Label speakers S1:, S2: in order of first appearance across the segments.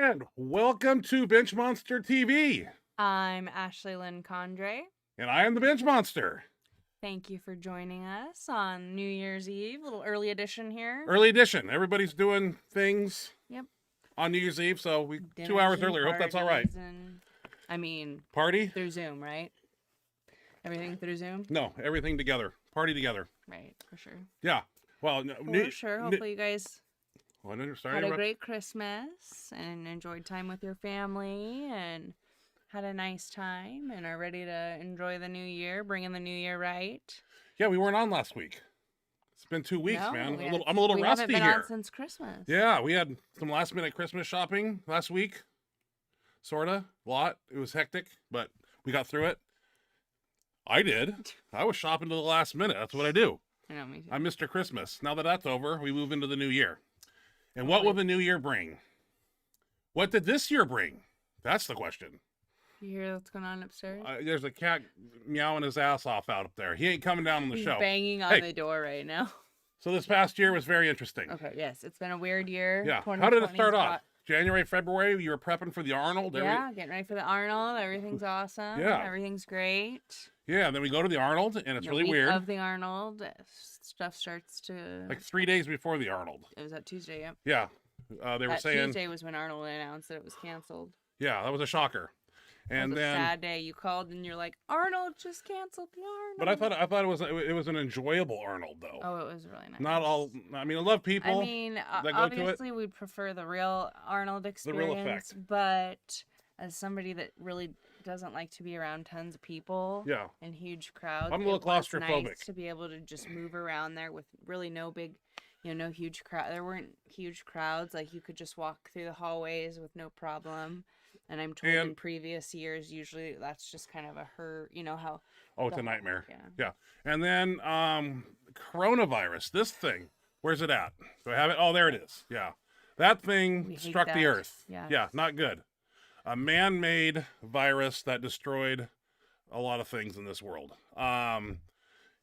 S1: And welcome to Benchmonster TV.
S2: I'm Ashley Lynn Condre.
S1: And I am the Benchmonster.
S2: Thank you for joining us on New Year's Eve, a little early edition here.
S1: Early edition. Everybody's doing things
S2: Yep.
S1: on New Year's Eve, so we
S2: Dinners
S1: 2 hours
S2: and
S1: earlier. Hope that's all right. Party?
S2: Through Zoom, right? Everything through Zoom?
S1: No, everything together. Party together.
S2: Right, for sure.
S1: Yeah. Well,
S2: For sure. Hopefully you guys had a
S1: great.
S2: great Christmas and enjoyed time with your family and had a nice time and are ready to enjoy the new year, bring in the new year right.
S1: Yeah, we weren't on last week. It's been 2 weeks, man. I'm a little
S2: we
S1: rusty
S2: haven't been
S1: here.
S2: on since Christmas.
S1: Yeah, we had some last minute Christmas shopping last week. Sorta. A lot. It was hectic, but we got through it. I did. I was shopping to the last minute. That's what I do.
S2: I know, me too.
S1: I'm Mr. Christmas. Now that that's over, we move into the new year. And what will the new year bring? What did this year bring? That's the question.
S2: You hear what's going on upstairs?
S1: There's a cat meowing his ass off out up there. He ain't coming down on the
S2: He's
S1: show.
S2: banging on the door right now.
S1: So this past year was very interesting.
S2: Okay, yes. It's been a weird year.
S1: Yeah. How did it start off? January, February, you were prepping for the Arnold?
S2: Yeah, getting ready for the Arnold. Everything's awesome.
S1: Yeah.
S2: Everything's great.
S1: Yeah, and then we go to the Arnold, and it's
S2: The
S1: really
S2: week
S1: weird.
S2: of the Arnold, stuff starts to...
S1: Like 3 days before the Arnold.
S2: It was that Tuesday, yep.
S1: Yeah. They were saying...
S2: Tuesday was when Arnold announced that it was canceled.
S1: Yeah, that was a shocker. And
S2: it was
S1: then
S2: a sad day. You called and you're like, Arnold just canceled the Arnold.
S1: But I thought it was an enjoyable Arnold though.
S2: Oh, it was really nice.
S1: Not all. I mean, I love people.
S2: I mean,
S1: that go
S2: obviously we'd prefer the real Arnold experience.
S1: The real effect.
S2: But as somebody that really doesn't like to be around tons of people.
S1: Yeah.
S2: And huge crowds.
S1: I'm a little claustrophobic.
S2: Nice to be able to just move around there with really no big, no huge crowd. There weren't huge crowds. Like you could just walk through the hallways with no problem. And I'm told in previous years, usually that's just kind of how.
S1: Oh, it's a nightmare. Yeah. And then coronavirus, this thing, where's it at? Do I have it? Oh, there it is. Yeah. That thing struck the earth. Yeah, not good. A man-made virus that destroyed a lot of things in this world. Yeah,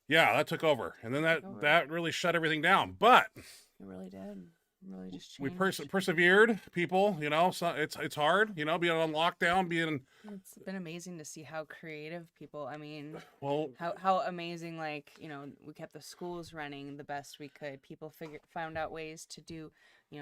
S1: that took over. And then that really shut everything down. But
S2: it really did. Really just changed.
S1: We persevered, people. So it's hard. Being on lockdown,
S2: It's been amazing to see how creative people. I mean,
S1: well,
S2: how amazing. Like we kept the schools running the best we could. People found out ways to do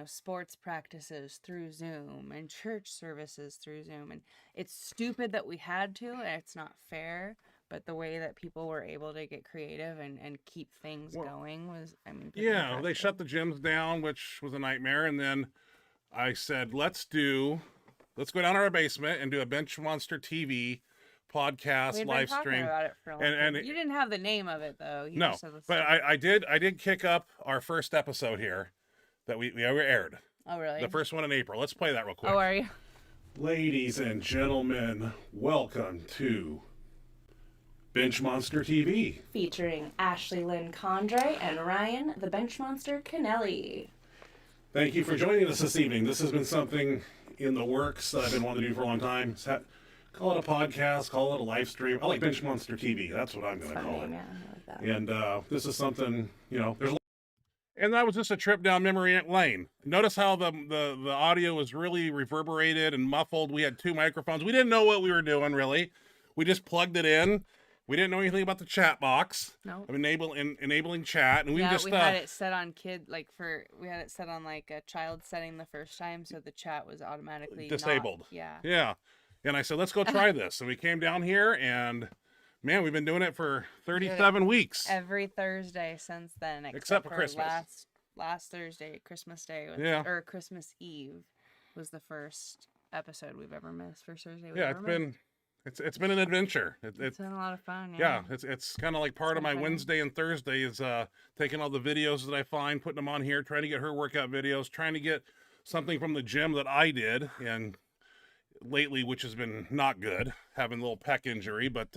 S2: sports practices through Zoom and church services through Zoom. And it's stupid that we had to, and it's not fair. But the way that people were able to get creative and keep things going was,
S1: yeah, they shut the gyms down, which was a nightmare. And then I said, let's go down to our basement and do a Benchmonster TV podcast live stream.
S2: About it for a and you didn't have the name of it though.
S1: No, but I did kick up our first episode here that we ever aired.
S2: Oh, really?
S1: The first one in April. Let's play that real quick.
S2: Oh, are you?
S1: Ladies and gentlemen, welcome to Benchmonster TV.
S2: Featuring Ashley Lynn Condre and Ryan, the Benchmonster Kennelly.
S1: Thank you for joining us this evening. This has been something in the works that I've been wanting to do for a long time. Call it a podcast, call it a live stream. I like Benchmonster TV. That's what I'm going to call it.
S2: Yeah, I like that.
S1: And this is something, and that was just a trip down memory lane. Notice how the audio was really reverberated and muffled. We had 2 microphones. We didn't know what we were doing, really. We just plugged it in. We didn't know anything about the chat box.
S2: No.
S1: Enabling chat, and we had
S2: it set on we had it set on like a child setting the first time, so the chat was automatically
S1: disabled.
S2: Yeah.
S1: And I said, let's go try this. And we came down here, and man, we've been doing it for 37 weeks.
S2: Every Thursday since then,
S1: except for Christmas.
S2: Last Thursday, Christmas Day, or Christmas Eve, was the first episode we've ever missed. First Thursday.
S1: It's been an adventure.
S2: It's been a lot of fun.
S1: Yeah, it's kind of like part of my Wednesday and Thursday is taking all the videos that I find, putting them on here, trying to get her workout videos, trying to get something from the gym that I did and lately, which has been not good, having a little pec injury, but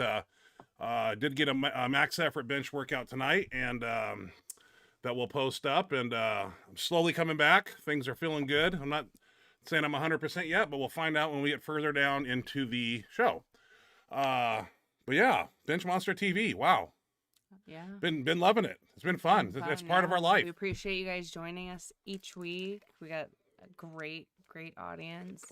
S1: did get a max effort bench workout tonight, and that we'll post up, and I'm slowly coming back. Things are feeling good. I'm not saying I'm 100% yet, but we'll find out when we get further down into the show. But yeah, Benchmonster TV. Wow.
S2: Yeah.
S1: Been loving it. It's been fun. It's part of our life.
S2: We appreciate you guys joining us each week. We got a great great audience.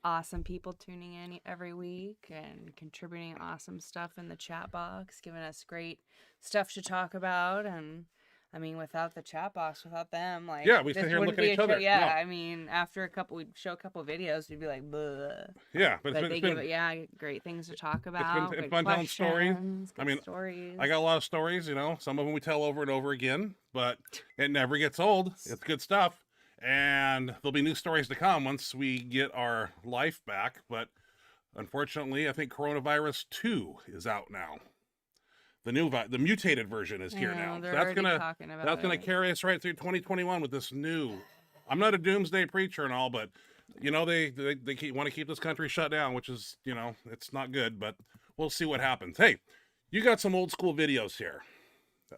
S2: Awesome people tuning in every week and contributing awesome stuff in the chat box, giving us great stuff to talk about. And I mean, without the chat box, without them, like,
S1: Yeah, we
S2: this
S1: sit here and
S2: wouldn't
S1: look at
S2: be
S1: each
S2: a show.
S1: other.
S2: Yeah,
S1: No.
S2: I mean, after we'd show a couple videos, we'd be like, bleh.
S1: Yeah, but
S2: But they give it, great things to talk about.
S1: it's
S2: Good
S1: fun telling stories.
S2: questions,
S1: I
S2: good
S1: mean,
S2: stories.
S1: I got a lot of stories, you know. Some of them we tell over and over again, but it never gets old. It's good stuff. And there'll be new stories to come once we get our life back. But unfortunately, I think Coronavirus 2 is out now. The mutated version is here now.
S2: They're
S1: That's
S2: already
S1: gonna
S2: talking about
S1: that's gonna
S2: it.
S1: carry us right through 2021 with this new. I'm not a doomsday preacher and all, but you know they want to keep this country shut down, which is, you know, it's not good. But we'll see what happens. Hey, you got some old school videos here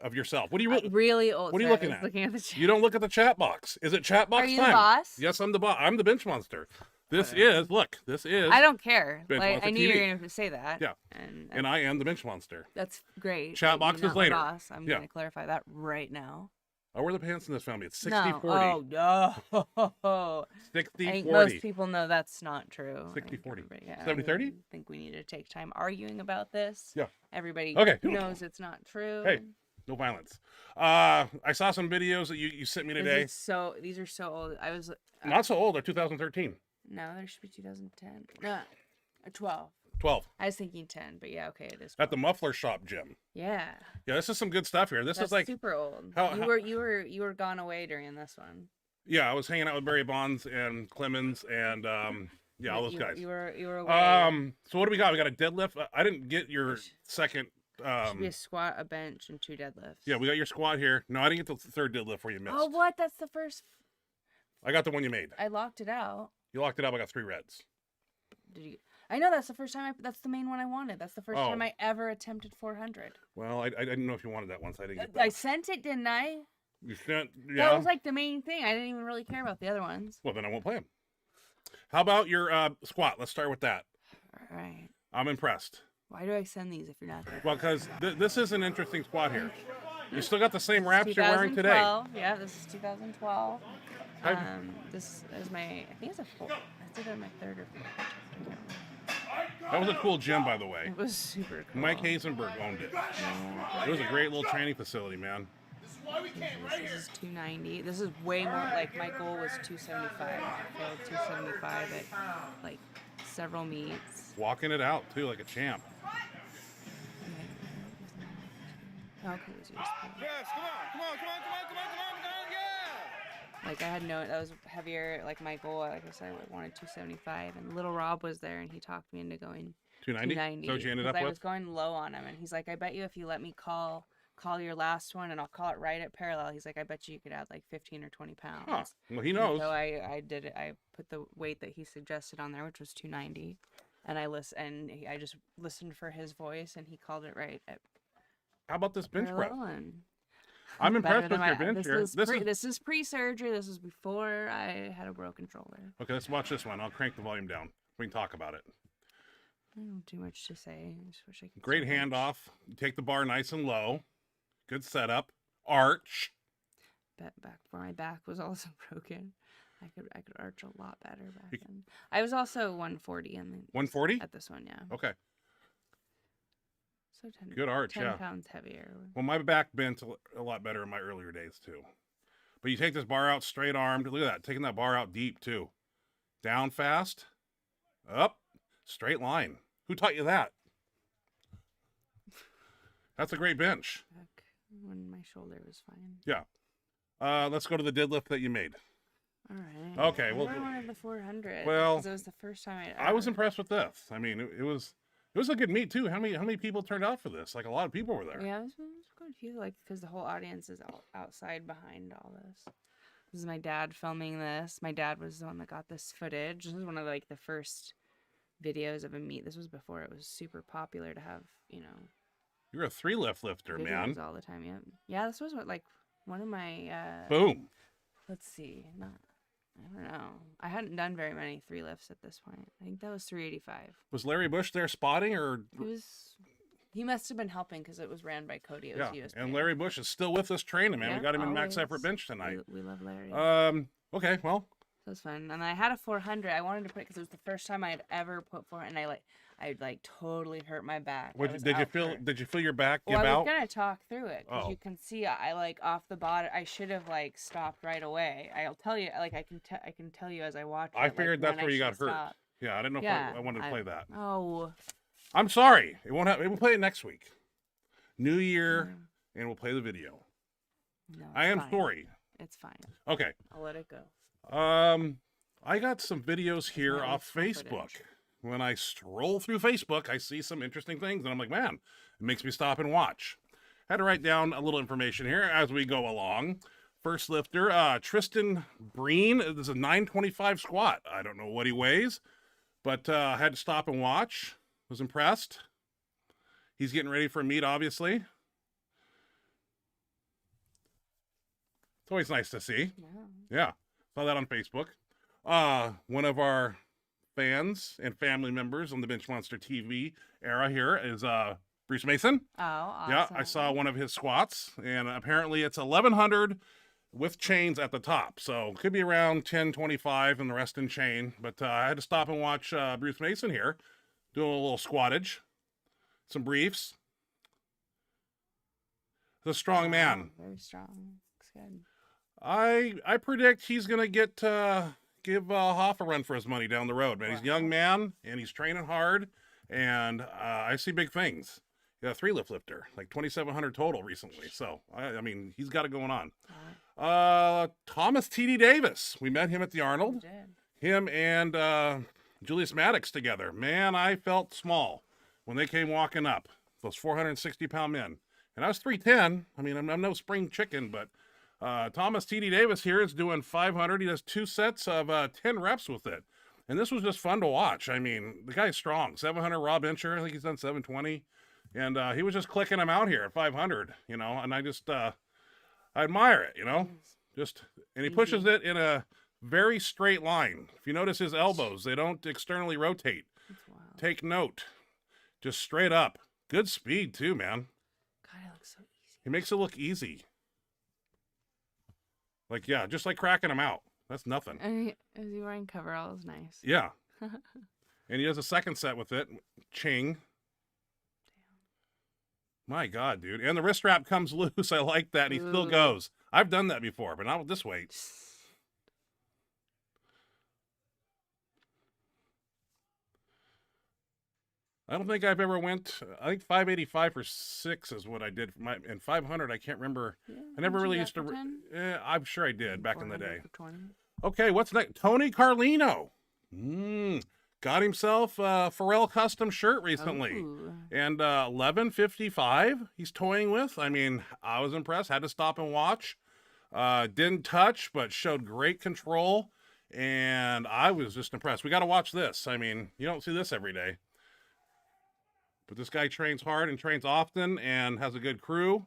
S1: of yourself. What do you
S2: really old?
S1: What are you
S2: Sorry,
S1: looking
S2: I was
S1: at?
S2: Looking at the chat.
S1: You don't look at the chat box. Is it chat box
S2: Are you
S1: time?
S2: the boss?
S1: Yes, I'm the boss. I'm the Benchmonster. This is
S2: I don't care.
S1: Benchmonster
S2: Like, I knew you
S1: TV.
S2: were going to say that.
S1: Yeah.
S2: And
S1: I am the Benchmonster.
S2: that's great.
S1: Chat
S2: but you're
S1: box is
S2: not my
S1: later.
S2: boss. I'm
S1: Yeah.
S2: going to clarify that right now.
S1: I wear the pants in this family. It's 60-40.
S2: No. Oh, no.
S1: 60-40.
S2: I think most people know that's not true.
S1: 60-40.
S2: Yeah,
S1: 70-30?
S2: I think we need to take time arguing about this.
S1: Yeah.
S2: Everybody
S1: Okay.
S2: knows it's not true.
S1: Hey, no violence. I saw some videos that you sent me today.
S2: These are so old. I was
S1: Not so old. They're 2013.
S2: no, there should be 2010. No, 12.
S1: 12.
S2: I was thinking 10, but yeah, okay, it is.
S1: At the muffler shop, Jim.
S2: Yeah.
S1: Yeah, this is some good stuff here. This
S2: That's
S1: is like,
S2: super old.
S1: how-
S2: You were gone away during this one.
S1: yeah, I was hanging out with Barry Bonds and Clemens and yeah, all those guys.
S2: You were away.
S1: So what do we got? We got a deadlift. I didn't get your second.
S2: Should be a squat, a bench, and 2 deadlifts.
S1: Yeah, we got your squat here. No, I didn't get the third deadlift where you missed.
S2: Oh, what? That's the first.
S1: I got the one you made.
S2: I locked it out.
S1: You locked it up. I got 3 reds.
S2: Did you? I know that's the first time. That's the main one I wanted. That's the first
S1: Oh.
S2: time I ever attempted 400.
S1: Well, I didn't know if you wanted that one, so I didn't get
S2: I
S1: that.
S2: sent it, didn't I?
S1: You sent,
S2: That
S1: yeah.
S2: was like the main thing. I didn't even really care about the other ones.
S1: Well, then I won't play them. How about your squat? Let's start with that.
S2: All right.
S1: I'm impressed.
S2: Why do I send these if you're not there?
S1: Well, because this is an interesting squat here. You still got the same wraps you're wearing today.
S2: 2012. Yeah, this is 2012.
S1: I've-
S2: This is my. I think it's a full. I did it on my 3rd or 4th. I can't remember.
S1: That was a cool gym, by the way.
S2: It was super cool.
S1: Mike Hazenberg owned it. It was a great little training facility, man.
S2: This is 290. This is way more. Like, my goal was 275. I failed 275 at like several meets.
S1: Walking it out too, like a champ.
S2: Oh, okay, it was USB.
S3: Yes, come on, yeah!
S2: Like, I had no, that was heavier. Like, my goal, like I said, I wanted 275, and little Rob was there, and he talked me into going
S1: 290.
S2: 290.
S1: So what you ended up
S2: I
S1: with?
S2: was going low on him, and he's like, I bet you if you let me call your last one, and I'll call it right at parallel. He's like, I bet you could add like 15 or 20 pounds.
S1: Huh. Well, he
S2: And
S1: knows.
S2: so I did it. I put the weight that he suggested on there, which was 290, and I just listened for his voice, and he called it right at
S1: How about this bench press?
S2: parallel. And
S1: I'm
S2: better
S1: impressed
S2: than
S1: with your
S2: my-
S1: bench here.
S2: This is pre-surgery. This is before I had a broken shoulder.
S1: Okay, let's watch this one. I'll crank the volume down. We can talk about it.
S2: I don't have too much to say. I just wish I could.
S1: Great
S2: say much.
S1: handoff. You take the bar nice and low. Good setup. Arch.
S2: My back was also broken. I could arch a lot better back
S1: You-
S2: then. I was also 140 in the
S1: 140?
S2: at this one, yeah.
S1: Okay.
S2: So 10,
S1: Good arch,
S2: 10
S1: yeah.
S2: pounds heavier.
S1: Well, my back bent a lot better in my earlier days too. But you take this bar out straight armed. Look at that. Taking that bar out deep too. Down fast. Up. Straight line. Who taught you that? That's a great bench.
S2: Back when my shoulder was fine.
S1: Yeah. Let's go to the deadlift that you made.
S2: All right.
S1: Okay, well-
S2: I wanted the 400.
S1: well,
S2: 'cause it was the first time
S1: I was impressed with this. I mean, it was a good meet too. How many people turned out for this? Like a lot of people were there.
S2: Yeah, it was quite a few. Like, because the whole audience is outside behind all this. This is my dad filming this. My dad was the one that got this footage. This was one of like the first videos of a meet. This was before it was super popular to have,
S1: You're a 3-lift lifter, man.
S2: videos all the time. Yeah, yeah. This was what like one of my.
S1: Boom.
S2: Let's see. I don't know. I hadn't done very many 3 lifts at this point. I think that was 385.
S1: Was Larry Bush there spotting or?
S2: He must have been helping because it was ran by Cody. It was
S1: Yeah,
S2: USB.
S1: and Larry Bush is still with us training, man.
S2: Yeah,
S1: we got him in max
S2: always.
S1: effort bench tonight.
S2: We love Larry.
S1: Okay, well,
S2: That was fun. And I had a 400. I wanted to put it because it was the first time I had ever put 400, and I totally hurt my back.
S1: Did you feel your back give
S2: I
S1: out?
S2: was gonna talk through it because
S1: Oh.
S2: you can see I like off the bottom. I should have like stopped right away. I'll tell you, like I can tell you as I watch.
S1: I
S2: it,
S1: figured
S2: like,
S1: that's where you got hurt.
S2: stopped.
S1: Yeah, I didn't know
S2: Yeah,
S1: if I wanted to play that.
S2: Oh.
S1: I'm sorry. It won't happen. We'll play it next week. New Year, and we'll play the video.
S2: No,
S1: I am
S2: fine.
S1: sorry.
S2: It's fine.
S1: Okay.
S2: I'll let it go.
S1: I got some videos here off Facebook. When I stroll through Facebook, I see some interesting things, and I'm like, man, it makes me stop and watch. Had to write down a little information here as we go along. First lifter, Tristan Breen. This is a 925 squat. I don't know what he weighs, but I had to stop and watch. Was impressed. He's getting ready for a meet, obviously. It's always nice to see. Yeah. Saw that on Facebook. One of our fans and family members on the Benchmonster TV era here is Bruce Mason.
S2: Oh, awesome.
S1: Yeah, I saw one of his squats, and apparently it's 1,100 with chains at the top. So could be around 1025 and the rest in chain. But I had to stop and watch Bruce Mason here doing a little squattage, some briefs. The strong man.
S2: Very strong. Looks good.
S1: I predict he's gonna give Hoff a run for his money down the road, man. He's a young man and he's training hard, and I see big things. He got a 3-lift lifter, like 2,700 total recently. So I mean, he's got it going on. Thomas T.D. Davis, we met him at the Arnold. Him and Julius Maddox together. Man, I felt small when they came walking up. Those 460-pound men, and I was 310. I mean, I'm no spring chicken, but. Thomas T.D. Davis here is doing 500. He does 2 sets of 10 reps with it. And this was just fun to watch. I mean, the guy's strong. 700 raw bencher. I think he's done 720. And he was just clicking them out here at 500, you know, and I just, I admire it, you know, and he pushes it in a very straight line. If you notice his elbows, they don't externally rotate. Take note. Just straight up. Good speed too, man.
S2: God, it looks so easy.
S1: He makes it look easy. Like, yeah, just like cracking them out. That's nothing.
S2: And is he wearing coveralls? Nice.
S1: Yeah. And he does a second set with it. Ching. My God, dude. And the wrist strap comes loose. I like that. And he still goes. I've done that before, but not with this weight. I don't think I've ever went. I think 585 for 6 is what I did for my, and 500. I can't remember.
S2: Yeah,
S1: I never really used to.
S2: 10?
S1: I'm sure I did back in the day.
S2: For 20.
S1: Okay, what's next? Tony Carlino. Got himself a Pharrell custom shirt recently, and 1155. He's toying with. I mean, I was impressed. Had to stop and watch. Didn't touch, but showed great control, and I was just impressed. We got to watch this. I mean, you don't see this every day. But this guy trains hard and trains often and has a good crew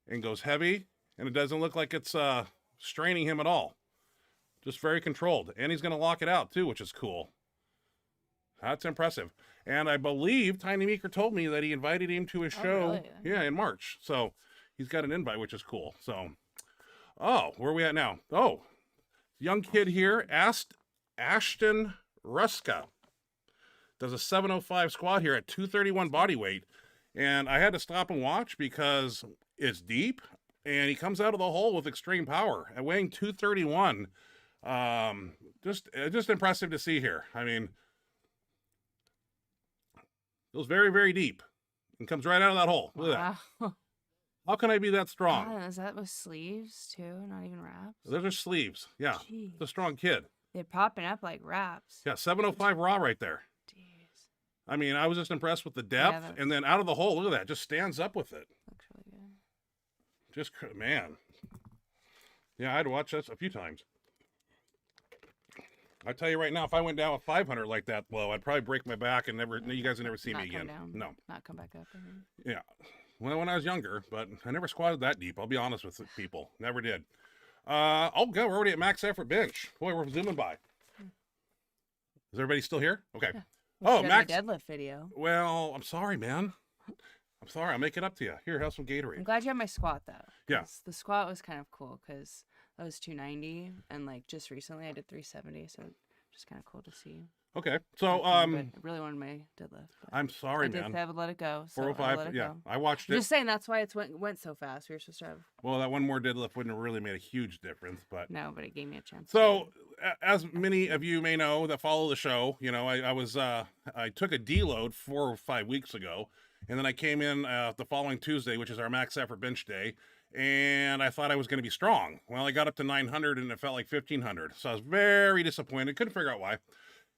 S1: and goes heavy. And it doesn't look like it's straining him at all. Just very controlled. And he's going to lock it out too, which is cool. That's impressive. And I believe Tiny Meeker told me that he invited him to his show.
S2: Really?
S1: Yeah, in March. So he's got an invite, which is cool. So, where are we at now? Oh, young kid here, Ashton Ruska. Does a 705 squat here at 231 body weight. And I had to stop and watch because it's deep. And he comes out of the hole with extreme power. At weighing 231, just impressive to see here. I mean, it goes very, very deep and comes right out of that hole. Look at that. How can I be that strong?
S2: God, is that with sleeves too? Not even wraps?
S1: Those are sleeves. Yeah.
S2: Jeez.
S1: It's a strong kid.
S2: They're popping up like wraps.
S1: Yeah, 705 raw right there.
S2: Jeez.
S1: I mean, I was just impressed with the depth. And then out of the hole, look at that. Just stands up with it.
S2: Looks really good.
S1: Just, man. Yeah, I had to watch this a few times. I tell you right now, if I went down with 500 like that low, I'd probably break my back and you guys would never see me again.
S2: Down.
S1: No.
S2: Not come back up.
S1: Yeah. When I was younger, but I never squatted that deep. I'll be honest with people. Never did. Oh, God, we're already at max effort bench. Boy, we're zooming by. Is everybody still here? Okay.
S2: Yeah.
S1: Oh, max
S2: deadlift video.
S1: Well, I'm sorry, man. I'm sorry. I'll make it up to you. Here, have some Gatorade.
S2: I'm glad you had my squat though.
S1: Yeah.
S2: The squat was kind of cool because I was 290, and like just recently I did 370, so just kind of cool to see.
S1: Okay. So,
S2: But I really wanted my deadlift. But
S1: I'm sorry,
S2: I did
S1: man.
S2: have to let it go. So
S1: 405.
S2: I let it
S1: Yeah,
S2: go.
S1: I watched it.
S2: Just saying that's why it went so fast. We were supposed to have
S1: Well, that one more deadlift wouldn't have really made a huge difference, but
S2: no, but it gave me a chance.
S1: so as many of you may know that follow the show, you know, I took a deload 4 or 5 weeks ago, and then I came in the following Tuesday, which is our max effort bench day, and I thought I was going to be strong. Well, I got up to 900 and it felt like 1500, so I was very disappointed. Couldn't figure out why.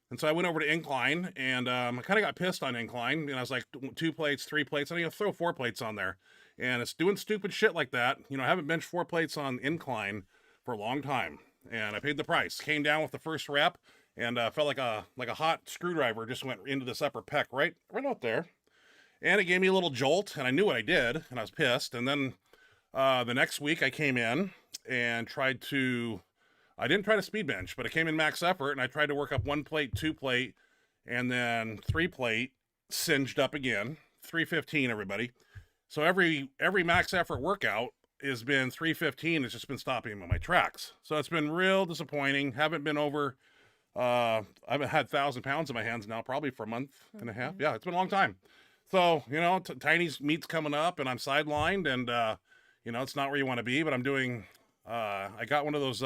S1: And so I went over to incline, and I kind of got pissed on incline. And I was like, 2 plates, 3 plates. I'm going to throw 4 plates on there. And it's doing stupid shit like that. You know, I haven't benched 4 plates on incline for a long time. And I paid the price. Came down with the first rep, and felt like a hot screwdriver just went into this upper pec right out there. And it gave me a little jolt, and I knew what I did, and I was pissed. And then the next week I came in and I didn't try to speed bench, but I came in max effort, and I tried to work up 1 plate, 2 plate, and then 3 plate, singed up again. 315, everybody. So every max effort workout has been 315. It's just been stopping me in my tracks. So it's been real disappointing. Haven't been over, I haven't had 1,000 pounds in my hands now, probably for a month and a half. Yeah, it's been a long time. So, you know, Tiny's meet's coming up, and I'm sidelined, and, you know, it's not where you want to be, but I'm doing, I got one of those,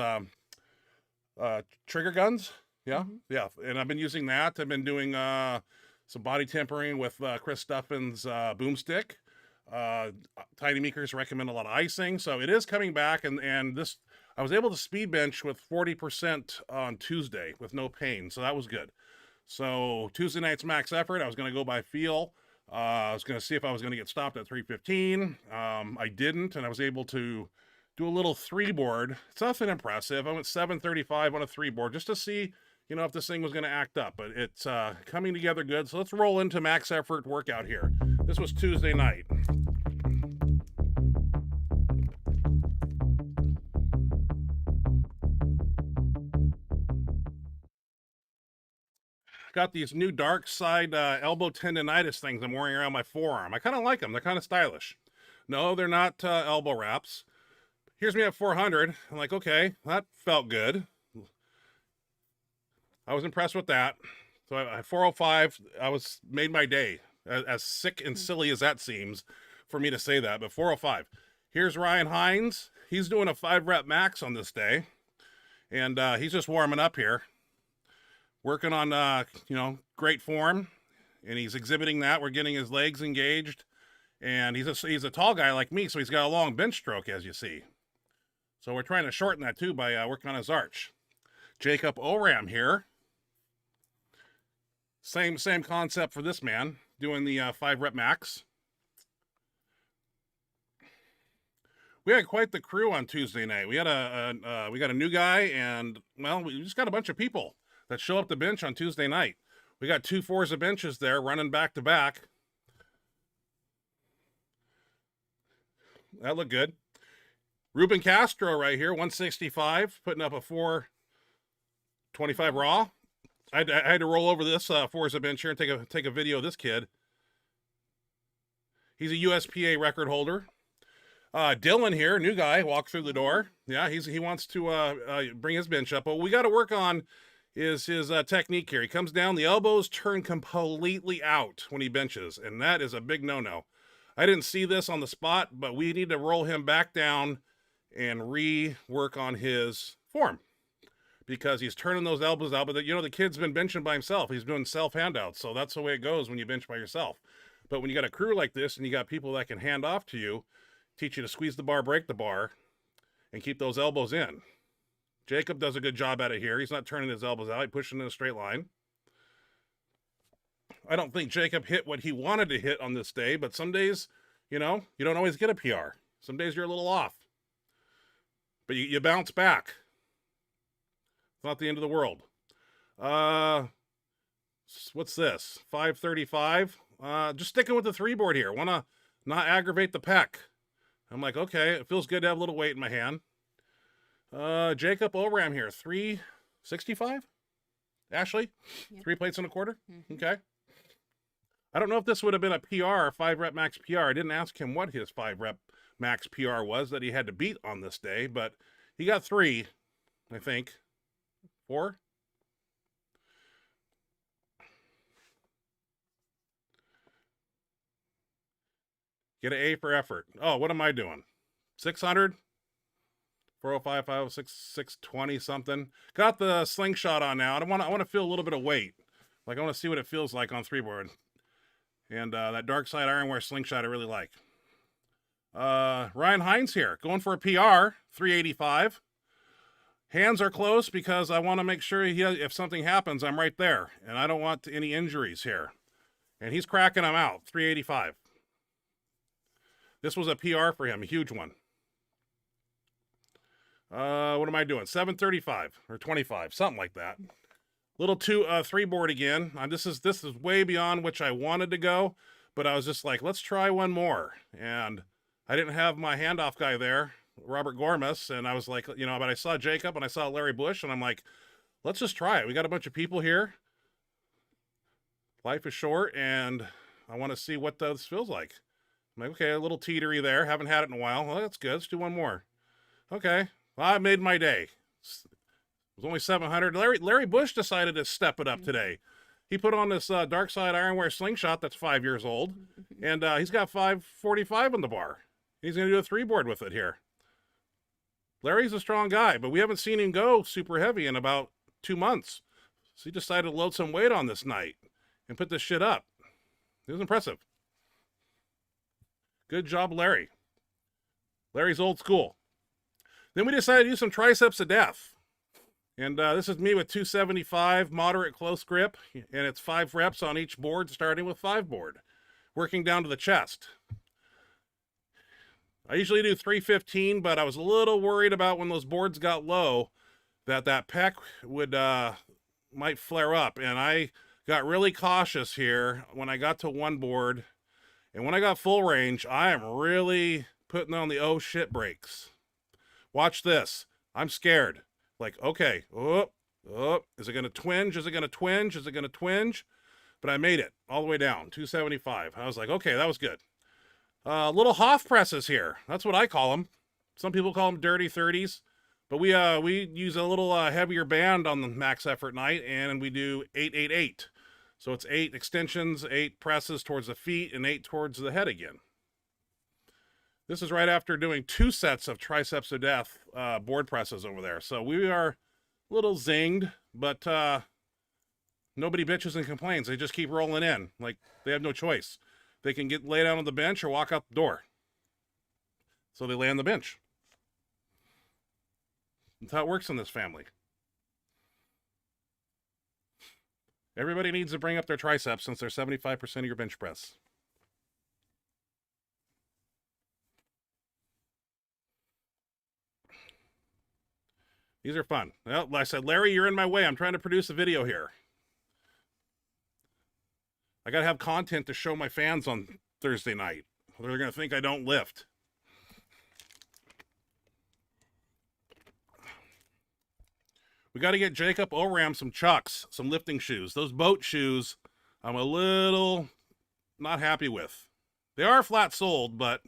S1: trigger guns. Yeah. Yeah. And I've been using that. I've been doing some body tempering with Chris Stuffin's boomstick. Tiny Meekers recommend a lot of icing, so it is coming back. And this, I was able to speed bench with 40% on Tuesday with no pain, so that was good. So Tuesday night's max effort, I was going to go by feel. I was going to see if I was going to get stopped at 315. I didn't, and I was able to do a little 3-board. It's nothing impressive. I went 735 on a 3-board just to see, you know, if this thing was going to act up. But it's coming together good. So let's roll into max effort workout here. This was Tuesday night. Got these new dark side elbow tendonitis things I'm wearing around my forearm. I kind of like them. They're kind of stylish. No, they're not elbow wraps. Here's me at 400. I'm like, okay, that felt good. I was impressed with that. So at 405, I was made my day. As sick and silly as that seems for me to say that, but 405. Here's Ryan Hines. He's doing a 5-rep max on this day, and he's just warming up here, working on you know, great form, and he's exhibiting that. We're getting his legs engaged, and he's a tall guy like me, so he's got a long bench stroke, as you see. So we're trying to shorten that too by working on his arch. Jacob Oram here. Same concept for this man, doing the 5-rep max. We had quite the crew on Tuesday night. We had we got a new guy, and well, we just got a bunch of people that show up to bench on Tuesday night. We got 2 Forza benches there running back to back. That looked good. Ruben Castro right here, 165, putting up a 425 raw. I had to roll over this Forza bench here and take a video of this kid. He's a USPA record holder. Dylan here, new guy, walked through the door. Yeah, he wants to bring his bench up. But what we got to work on is his technique here. He comes down, the elbows turn completely out when he benches, and that is a big no-no. I didn't see this on the spot, but we need to roll him back down and rework on his form, because he's turning those elbows out. But you know, the kid's been benching by himself. He's doing self handouts. So that's the way it goes when you bench by yourself. But when you got a crew like this and you got people that can hand off to you, teach you to squeeze the bar, break the bar, and keep those elbows in. Jacob does a good job at it here. He's not turning his elbows out. He's pushing in a straight line. I don't think Jacob hit what he wanted to hit on this day, but some days, you know, you don't always get a PR. Some days you're a little off. But you bounce back. It's not the end of the world. What's this? 535. Just sticking with the 3-board here. Want to not aggravate the pec. I'm like, okay, it feels good to have a little weight in my hand. Jacob Oram here, 365. Ashley, yep. 3 plates and a quarter. Okay. I don't know if this would have been a PR, a 5-rep max PR. I didn't ask him what his 5-rep max PR was that he had to beat on this day, but He got 3, I think. 4? Get an A for effort. Oh, what am I doing? 600? 405, 506, 620 something. Got the slingshot on now. I want to feel a little bit of weight. Like I want to see what it feels like on 3-board. And that dark side ironware slingshot I really like. Ryan Hines here, going for a PR, 385. Hands are close because I want to make sure if something happens, I'm right there. And I don't want any injuries here. And he's cracking them out, 385. This was a PR for him, a huge one. What am I doing? 735 or 25, something like that. Little 3-board again. This is way beyond which I wanted to go, but I was just like, let's try one more. And I didn't have my handoff guy there, Robert Gormas, and I was like, but I saw Jacob and I saw Larry Bush, and I'm like, let's just try it. We got a bunch of people here. Life is short, and I want to see what this feels like. I'm like, okay, a little teetery there. Haven't had it in a while. Well, that's good. Let's do one more. Okay. Well, I made my day. It was only 700. Larry Bush decided to step it up today. He put on this dark side ironware slingshot that's 5 years old, and he's got 545 on the bar. He's going to do a 3-board with it here. Larry's a strong guy, but we haven't seen him go super heavy in about 2 months. So he decided to load some weight on this night and put this shit up. It was impressive. Good job, Larry. Larry's old school. Then we decided to do some triceps of death. And this is me with 275, moderate close grip. And it's 5 reps on each board, starting with 5-board. Working down to the chest. I usually do 315, but I was a little worried about when those boards got low that pec would might flare up. And I got really cautious here when I got to 1 board. And when I got full range, I am really putting on the oh shit brakes. Watch this. I'm scared. Like, okay, is it going to twinge? Is it going to twinge? Is it going to twinge? But I made it all the way down, 275. I was like, okay, that was good. Little Hoff presses here. That's what I call them. Some people call them dirty 30s. But we use a little heavier band on the max effort night, and we do 888. So it's 8 extensions, 8 presses towards the feet, and 8 towards the head again. This is right after doing 2 sets of triceps of death board presses over there. So we are a little zinged, but nobody bitches and complains. They just keep rolling in. Like, they have no choice. They can lay down on the bench or walk out the door. So they lay on the bench. That's how it works in this family. Everybody needs to bring up their triceps since they're 75% of your bench press. These are fun. Well, I said, Larry, you're in my way. I'm trying to produce a video here. I got to have content to show my fans on Thursday night. They're going to think I don't lift. We got to get Jacob Oram some Chucks, some lifting shoes. Those boat shoes, I'm a little not happy with. They are flat soled, but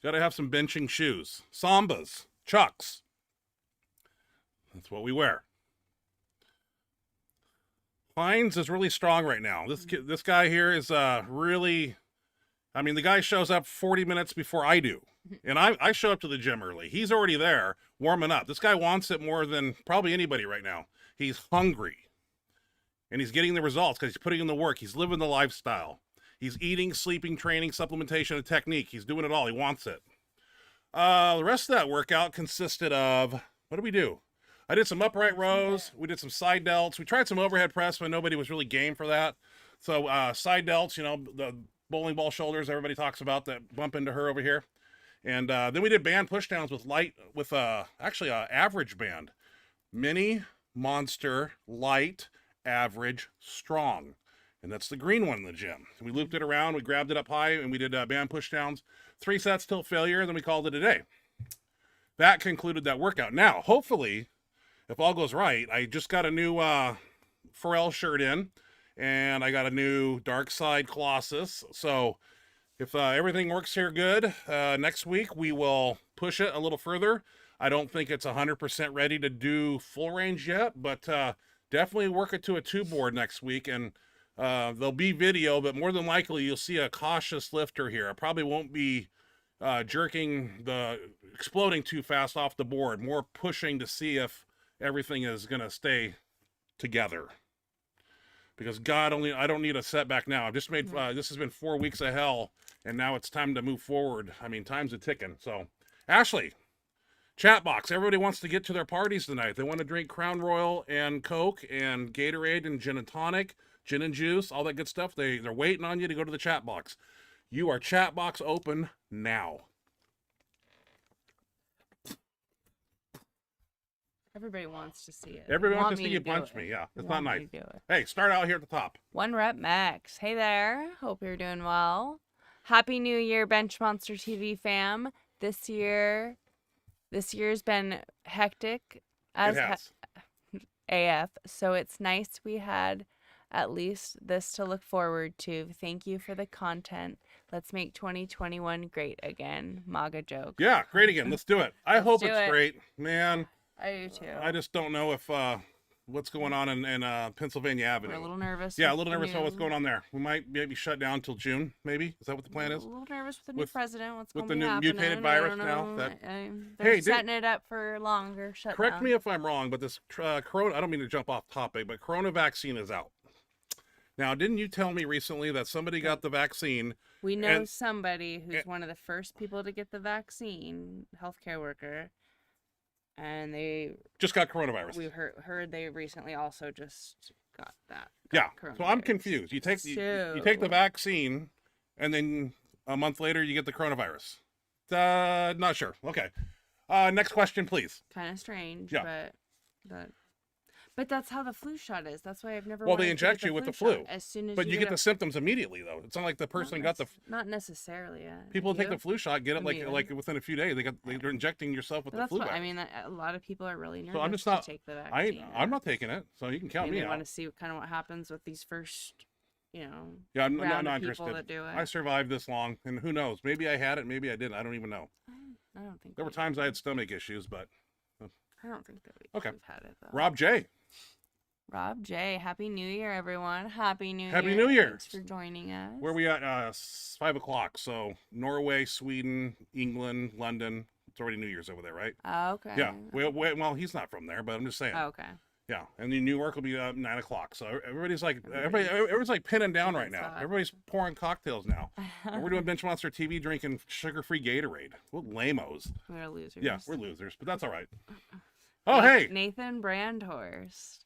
S1: got to have some benching shoes. Sambas, Chucks. That's what we wear. Hines is really strong right now. This guy here is really, I mean, the guy shows up 40 minutes before I do. And I show up to the gym early. He's already there warming up. This guy wants it more than probably anybody right now. He's hungry. And he's getting the results because he's putting in the work. He's living the lifestyle. He's eating, sleeping, training, supplementation, and technique. He's doing it all. He wants it. The rest of that workout consisted of, what did we do? I did some upright rows. We did some side delts. We tried some overhead press, but nobody was really game for that. So side delts, you know, the bowling ball shoulders everybody talks about that bump into her over here. And then we did band pushdowns with actually a average band. Mini, monster, light, average, strong. And that's the green one in the gym. We looped it around, we grabbed it up high, and we did band pushdowns. 3 sets till failure, and then we called it a day. That concluded that workout. Now, hopefully, if all goes right, I just got a new Pharrell shirt in, and I got a new Dark Side Colossus. So If everything works here good, next week we will push it a little further. I don't think it's 100% ready to do full range yet, but definitely work it to a 2 board next week. And there'll be video, but more than likely you'll see a cautious lifter here. I probably won't be exploding too fast off the board, more pushing to see if everything is going to stay together. Because I don't need a setback now. I've just made, this has been 4 weeks of hell, and now it's time to move forward. I mean, time's a ticking. So, Ashley, chat box. Everybody wants to get to their parties tonight. They want to drink Crown Royal and Coke and Gatorade and gin and tonic, gin and juice, all that good stuff. They're waiting on you to go to the chat box. You are chat box open now.
S2: Everybody wants to see it.
S1: Everybody wants to see you punch me. Yeah, it's not nice. Hey, start out here at the top.
S2: One Rep Max. Hey there. Hope you're doing well. Happy New Year, Benchmonster TV fam. This year's been hectic as
S1: It has.
S2: AF. So it's nice we had at least this to look forward to. Thank you for the content. Let's make 2021 great again. MAGA joke.
S1: Yeah, great again. Let's do it. I hope
S2: do
S1: it's
S2: it.
S1: great, man.
S2: I do too.
S1: I just don't know if what's going on in Pennsylvania Avenue.
S2: We're a little nervous.
S1: Yeah, a
S2: with
S1: little
S2: the
S1: nervous about what's
S2: new-
S1: going on there. We might maybe shut down till June. Maybe is that what the plan is?
S2: A little nervous with the new
S1: With-
S2: president. What's
S1: with
S2: going
S1: the
S2: to
S1: new
S2: be
S1: mutated
S2: happening. I
S1: virus
S2: don't
S1: now
S2: know.
S1: that-
S2: They're
S1: Hey,
S2: setting it up for longer shutdown.
S1: Correct me if I'm wrong, but this corona, I don't mean to jump off topic, but corona vaccine is out. Now, didn't you tell me recently that somebody got the vaccine?
S2: We know
S1: and-
S2: somebody who's
S1: and-
S2: one of the first people to get the vaccine, healthcare worker, and they
S1: Just got coronavirus.
S2: we heard they recently also just got that.
S1: Yeah.
S2: got
S1: So I'm
S2: coronavirus.
S1: confused. You take you
S2: So-
S1: take the vaccine, and then a month later you get the coronavirus. Not sure. Okay. Next question, please.
S2: Kind of strange,
S1: Yeah.
S2: but that's how the flu shot is. That's why I've never.
S1: Well, they
S2: wanted to
S1: inject
S2: get
S1: you with the
S2: shot.
S1: flu,
S2: As soon as
S1: But you get
S2: a-
S1: the symptoms immediately, though. It's not like the person got the.
S2: Not necessarily. Yeah.
S1: People who take
S2: You?
S1: the flu shot get it like
S2: Immediately.
S1: within a few days. They're injecting yourself with
S2: Well,
S1: the
S2: that's
S1: flu
S2: what I
S1: vaccine.
S2: mean. A lot of people are really nervous
S1: So I'm just not.
S2: to take the vaccine.
S1: I'm not taking it, so you can count me
S2: They want
S1: out.
S2: to see kind of what happens with these first,
S1: Yeah, I'm
S2: round
S1: not
S2: of people
S1: interested.
S2: that do it.
S1: I survived this long, and who knows? Maybe I had it, maybe I didn't. I don't even know.
S2: I don't think
S1: There were
S2: we-
S1: times I had stomach issues, but
S2: I don't think that
S1: Okay.
S2: we've had it though.
S1: Rob J.
S2: Rob J. Happy New Year, everyone. Happy New Year.
S1: Happy New Year.
S2: Thanks for joining us.
S1: Where we at? 5 o'clock. So Norway, Sweden, England, London. It's already New Year's over there, right?
S2: Oh, okay.
S1: Yeah. Well, he's not from there, but I'm just saying.
S2: Oh, okay.
S1: Yeah, and then New York will be 9 o'clock. So everybody's like pinning down right now.
S2: hot.
S1: Everybody's pouring cocktails now. And we're doing Benchmonster TV, drinking sugar-free Gatorade. What lamos.
S2: We're losers.
S1: Yeah, we're losers, but that's all right. Oh, hey.
S2: Nathan Brandhorst.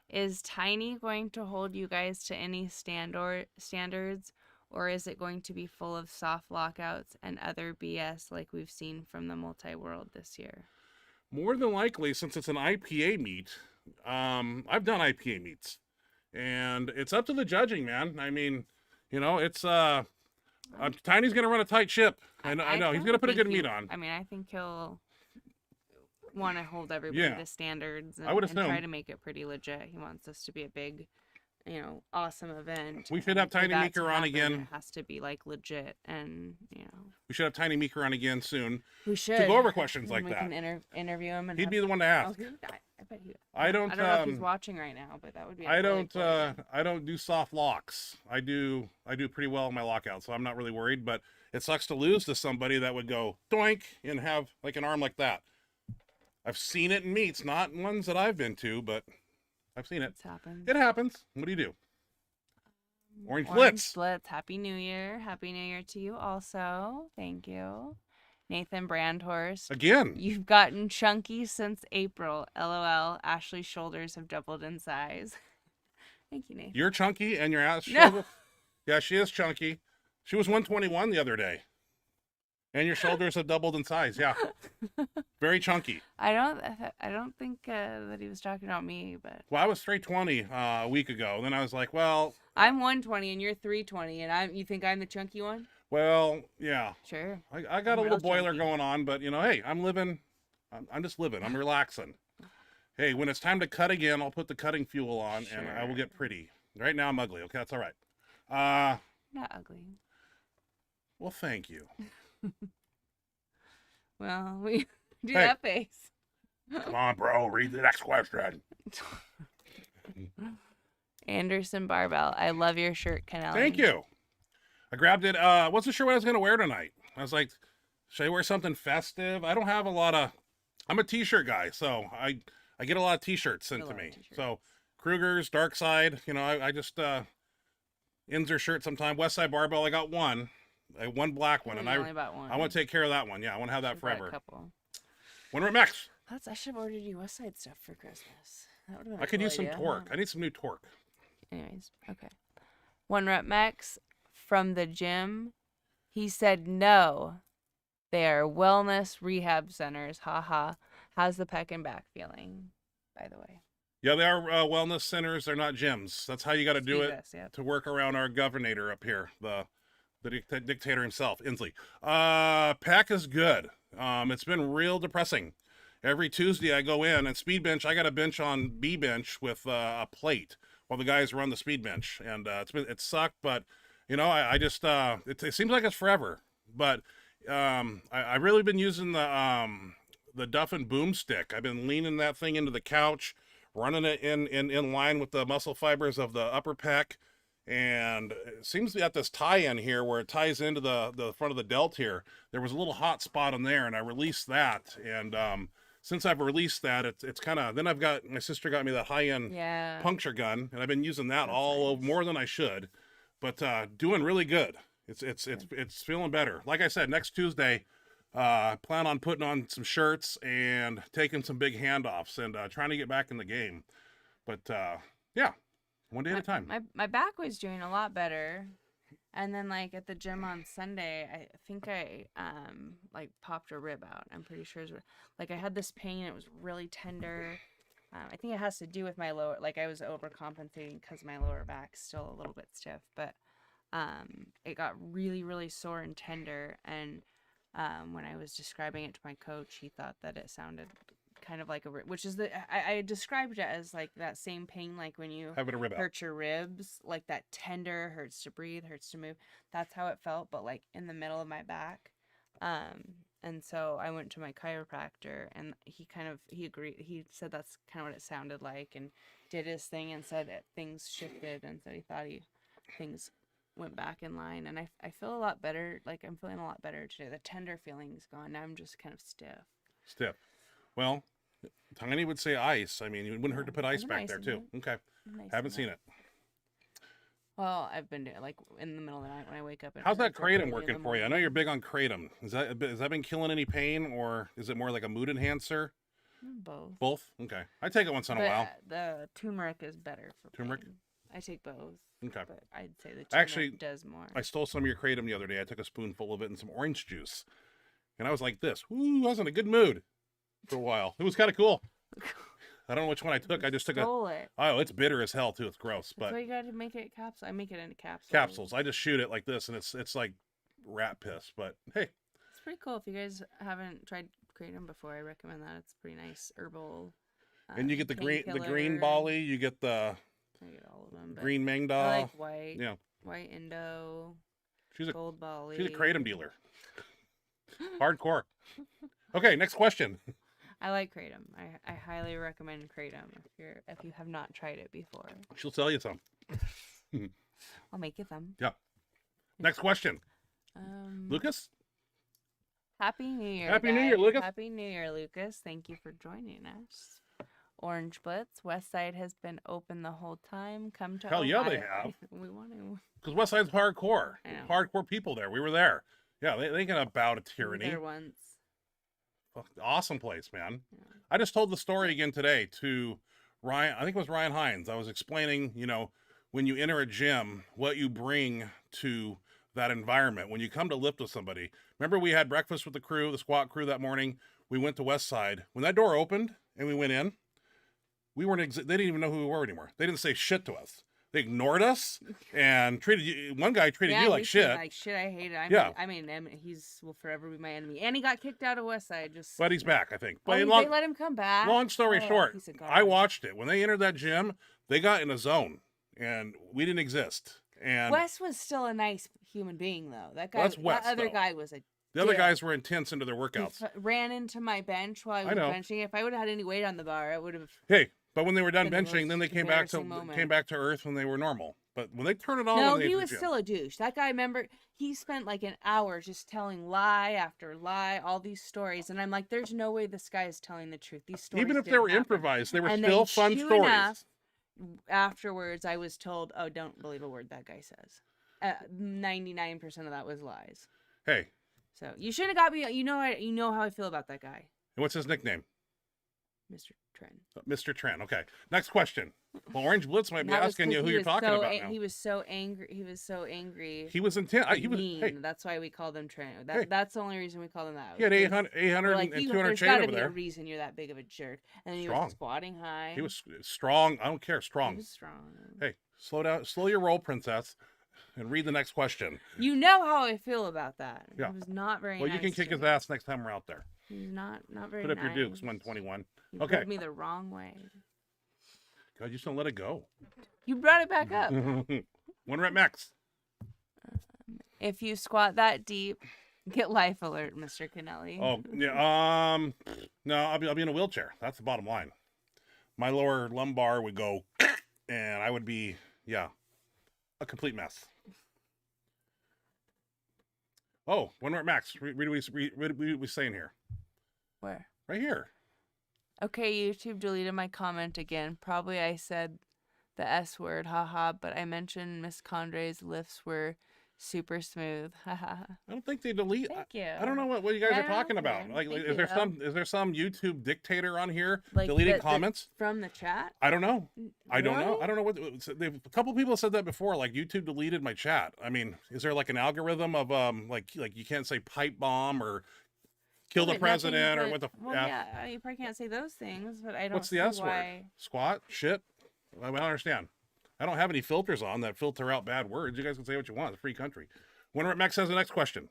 S2: Is Tiny going to hold you guys to any standards, or is it going to be full of soft lockouts and other BS like we've seen from the multi-world this year?
S1: More than likely, since it's an IPA meet, I've done IPA meets, and it's up to the judging, man. I mean, it's Tiny's gonna run a tight ship. I know he's
S2: don't
S1: gonna put a
S2: think
S1: good meet on.
S2: I mean, I think he'll want to hold everybody
S1: Yeah.
S2: to standards and,
S1: I would
S2: and try
S1: assume.
S2: to make it pretty legit. He wants this to be a big, awesome event.
S1: We should
S2: and
S1: have
S2: for
S1: Tiny
S2: that to
S1: Meeker on
S2: happen,
S1: again.
S2: It has to be like legit, and
S1: We should have Tiny Meeker on again soon
S2: we should
S1: to go over questions
S2: and
S1: like
S2: we
S1: that.
S2: can interview him, and
S1: He'd
S2: have-
S1: be the one to
S2: Oh,
S1: ask.
S2: I bet he.
S1: I don't.
S2: I don't know if he's watching right now, but that would be. a
S1: I
S2: really
S1: don't.
S2: cool event.
S1: I don't do soft locks. I do pretty well in my lockout, so I'm not really worried. But it sucks to lose to somebody that would go doink and have like an arm like that. I've seen it in meets, not in ones that I've been to, but I've seen it.
S2: It's happened.
S1: It happens. What do you do? Orange
S2: Orange
S1: Blitz.
S2: Blitz. Happy New Year. Happy New Year to you also. Thank you. Nathan Brandhorst.
S1: Again.
S2: You've gotten chunky since April. LOL. Ashley's shoulders have doubled in size. Thank you, Nathan.
S1: You're chunky and your ass
S2: No.
S1: shoulder. Yeah, she is chunky. She was 121 the other day. And your shoulders have doubled in size. Yeah. Very chunky.
S2: I don't think that he was talking about me, but
S1: Well, I was 320 a week ago. Then I was like, well,
S2: I'm 120 and you're 320, and you think I'm the chunky one?
S1: yeah.
S2: Sure.
S1: I got
S2: I'm
S1: a little
S2: real
S1: boiler
S2: chunky.
S1: going on, but hey, I'm living. I'm just living. I'm relaxing. Hey, when it's time to cut again, I'll put the cutting fuel on and I will
S2: Sure.
S1: get pretty. Right now I'm ugly. Okay, that's all right.
S2: Not ugly.
S1: Well, thank you.
S2: Well, we do
S1: Hey.
S2: that face.
S1: Come on, bro. Read the next question.
S2: Anderson Barbell. I love your shirt, Kennelly.
S1: Thank you. I grabbed it. Wasn't sure what I was going to wear tonight. I was like, should I wear something festive? I don't have a lot of... I'm a t-shirt guy, so I get a lot of t-shirts sent to me. So Kruger's, Dark Side, you know, I just Inzer shirt sometime. West Side Barbell, I got one. One black one, and I want to take care of that one. Yeah, I want to have that forever. When we're Max.
S2: I should have ordered you West Side stuff for Christmas. That would have been
S1: I could use some torque. I need some new torque.
S2: Anyways, okay. One Rep Max from the gym. He said no. They are wellness rehab centers. Haha. How's the pec and back feeling, by the way?
S1: Yeah, they are wellness centers. They're not gyms. That's how you got to do it to work around our governor up here, the dictator himself, Inslee. Pack is good. It's been real depressing. Every Tuesday I go in and speed bench. I got a bench on B bench with a plate while the guys run the speed bench, and it sucked. But you know, I just it seems like it's forever. But I really been using the Duff and Boom stick. I've been leaning that thing into the couch, running it in line with the muscle fibers of the upper pec. And it seems to be at this tie-in here where it ties into the front of the delt here. There was a little hot spot on there, and I released that. And since I've released that, it's kind of... Then my sister got me that high-end puncture gun, and I've been using that more than I should. But doing really good. It's feeling better. Like I said, next Tuesday, plan on putting on some shirts and taking some big handoffs and trying to get back in the game. But yeah. One day at a time.
S2: My back was doing a lot better, and then like at the gym on Sunday, I think I like popped a rib out. I'm pretty sure like I had this pain. It was really tender. I think it has to do with my lower. Like I was overcompensating because my lower back's still a little bit stiff, but it got really sore and tender. And when I was describing it to my coach, he thought that it sounded kind of like a rib, which is I described it as like that same pain, like when you hurt your ribs, like that tender, hurts to breathe, hurts to move. That's how it felt, but like in the middle of my back. And so I went to my chiropractor, and he agreed. He said that's kind of what it sounded like, and did his thing and said that things shifted, and said he thought things went back in line. And I feel a lot better. Like I'm feeling a lot better today. The tender feeling's gone. Now I'm just kind of stiff. Well,
S1: Tiny would say ice. I mean, it wouldn't hurt to put ice back there too. Okay. Haven't seen it.
S2: Well, I've been doing like in the middle of the night when I wake up.
S1: How's that kratom working for you? I know you're big on kratom. Has that been killing any pain, or is it more like a mood enhancer?
S2: Both.
S1: Both? Okay. I take it once in a while.
S2: The turmeric is better for
S1: turmeric.
S2: Pain. I take both.
S1: Okay.
S2: But I'd say the turmeric does more.
S1: I stole some of your kratom the other day. I took a spoonful of it and some orange juice, and I was like this. Ooh, I was in a good mood for a while. It was kind of cool. I don't know which one I took. I just took
S2: it.
S1: Oh, it's bitter as hell too. It's gross. But
S2: so you got to make it capsule. I make it into capsules.
S1: Capsules. I just shoot it like this, and it's like rat piss. But hey,
S2: it's pretty cool. If you guys haven't tried kratom before, I recommend that. It's pretty nice herbal.
S1: And you get the green Bali. You get the.
S2: I get all of them.
S1: Green Mangdal.
S2: I like white.
S1: Yeah.
S2: White Indo.
S1: She's
S2: gold Bali.
S1: She's a kratom dealer. Hardcore. Okay, next question.
S2: I like kratom. I highly recommend kratom if you have not tried it before.
S1: She'll sell you some.
S2: I'll make you some.
S1: Yeah. Next question. Lucas?
S2: Happy New Year.
S1: Happy New Year, Lucas.
S2: Happy New Year, Lucas. Thank you for joining us. Orange Blitz. Westside has been open the whole time. Come to
S1: Hell
S2: Ohio.
S1: Yeah, they have.
S2: We want to.
S1: Because Westside's hardcore. Hardcore people there. We were there. Yeah, they ain't gonna bow to tyranny.
S2: There once.
S1: Awesome place, man. Yeah. I just told the story again today to Ryan. I think it was Ryan Hines. I was explaining, when you enter a gym, what you bring to that environment. When you come to lift with somebody. Remember we had breakfast with the crew, the squat crew that morning. We went to Westside. When that door opened and we went in, they didn't even know who we were anymore. They didn't say shit to us. They ignored us and treated you. One guy treated you like shit.
S2: Like shit, I hate it. I mean, he will forever be my enemy. And he got kicked out of Westside.
S1: But he's back, I think. But
S2: they let him come back.
S1: Long story short, I watched it. When they entered that gym, they got in a zone, and we didn't exist. And
S2: Wes was still a nice human being, though. That guy,
S1: that's Wes,
S2: that other
S1: though.
S2: guy was a
S1: The other
S2: dick.
S1: guys were intense into their
S2: He
S1: workouts.
S2: ran into my bench while I was
S1: know.
S2: benching. If I would have had any weight on the bar, I would have.
S1: Hey, but when they were done
S2: Been the
S1: benching, then they
S2: most
S1: came back
S2: embarrassing
S1: to earth when they were normal. But when they turn it on,
S2: No,
S1: when they
S2: he
S1: hit the
S2: was
S1: gym-
S2: still a douche. That guy, remember, he spent like an hour just telling lie after lie, all these stories, and I'm like, there's no way this guy is telling the truth. These stories,
S1: even if they
S2: didn't
S1: were
S2: happen.
S1: improvised, they were
S2: And
S1: still
S2: then,
S1: fun
S2: sure
S1: stories.
S2: enough, afterwards, I was told, "Oh, don't believe a word that guy says." 99% of that was lies.
S1: Hey,
S2: So you should have got me. You know how I feel about that guy,
S1: what's his nickname?
S2: Mr. Trent.
S1: Mr. Trent. Okay. Next question. Well, Orange Blitz might be
S2: That was
S1: asking you
S2: 'cause
S1: who
S2: he
S1: you're
S2: was
S1: talking
S2: so
S1: about now.
S2: He was so angry. He was so angry.
S1: He was intense.
S2: and
S1: He was.
S2: mean.
S1: Hey,
S2: That's why we called him Trent.
S1: Hey.
S2: That's the only reason we called him that.
S1: he had
S2: was 'cause
S1: 800
S2: we're like,
S1: and
S2: you-
S1: 200
S2: there's
S1: chain
S2: gotta
S1: over
S2: be
S1: there.
S2: a reason you're that big of a jerk. And then he
S1: Strong.
S2: was squatting high.
S1: He was strong. I don't care.
S2: He
S1: Strong.
S2: was strong.
S1: Hey, slow down. Slow your roll, princess, and read the next question.
S2: You know how I feel about that.
S1: Yeah.
S2: He was not very
S1: Well,
S2: nice
S1: you can kick
S2: to
S1: his
S2: me.
S1: ass next time we're out there.
S2: He's not very
S1: Put up
S2: nice.
S1: your dukes, 121.
S2: He
S1: Okay.
S2: rubbed me the wrong way.
S1: God, you just don't let it go.
S2: You brought it back up.
S1: 1 rep max.
S2: If you squat that deep, get life alert, Mr. Kennelly.
S1: Oh yeah. No, I'll be in a wheelchair. That's the bottom line. My lower lumbar would go, and I would be a complete mess. Oh, 1 rep max. Read what we saying here.
S2: Where?
S1: Right here.
S2: Okay, YouTube deleted my comment again. Probably I said the S word, haha, but I mentioned Miss Condre's lifts were super smooth. Haha.
S1: I don't think they delete.
S2: Thank you.
S1: I don't know what you guys are talking about.
S2: Okay,
S1: Like,
S2: thank
S1: is there
S2: you.
S1: some YouTube dictator on here
S2: Like
S1: deleting
S2: the-
S1: comments?
S2: From the chat?
S1: I don't know. I don't know.
S2: Really?
S1: I don't know what. A couple people said that before. Like YouTube deleted my chat. I mean, is there like an algorithm of like you can't say pipe bomb or kill the
S2: But
S1: president or
S2: nothing
S1: what the?
S2: but- Well, yeah, you probably can't say those things, but I don't
S1: What's the
S2: see
S1: S
S2: why.
S1: word? Squat? Shit? I don't understand. I don't have any filters on that filter out bad words. You guys can say what you want. It's a free country. 1 rep max has the next question.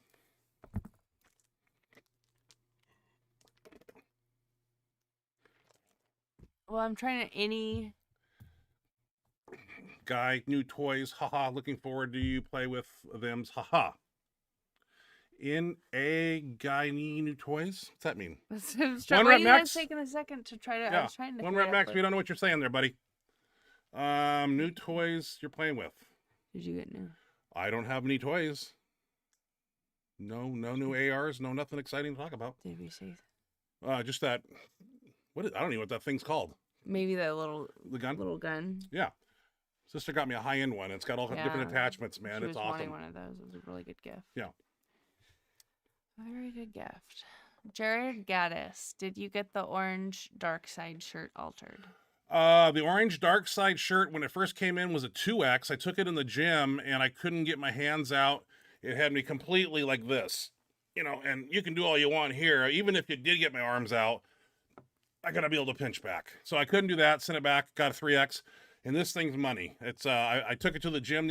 S2: Well, I'm trying to any.
S1: Guy, new toys, haha. Looking forward to you play with them's, haha. In a guy new toys? What's that mean?
S2: One
S1: rep
S2: you
S1: max?
S2: guys taking a second to try to. I
S1: Yeah,
S2: was trying to.
S1: 1
S2: figure
S1: rep
S2: out
S1: max.
S2: what-
S1: We don't know what you're saying there, buddy. New toys you're playing with.
S2: Did you get new?
S1: I don't have any toys. No new ARs. No nothing exciting to talk about.
S2: Did we say?
S1: Just that. I don't even know what that thing's called.
S2: Maybe that little
S1: The gun.
S2: gun.
S1: Yeah. Sister got me a high-end one. It's got all different
S2: Yeah,
S1: attachments, man.
S2: She
S1: It's
S2: was wanting
S1: awesome.
S2: one of those. It was a really good gift.
S1: Yeah.
S2: A very good gift. Jared Gaddis, did you get the orange dark side shirt altered?
S1: The orange dark side shirt when it first came in was a 2X. I took it in the gym and I couldn't get my hands out. It had me completely like this, and you can do all you want here. Even if you did get my arms out, I gotta be able to pinch back. So I couldn't do that. Sent it back. Got a 3X, and this thing's money. It's I took it to the gym.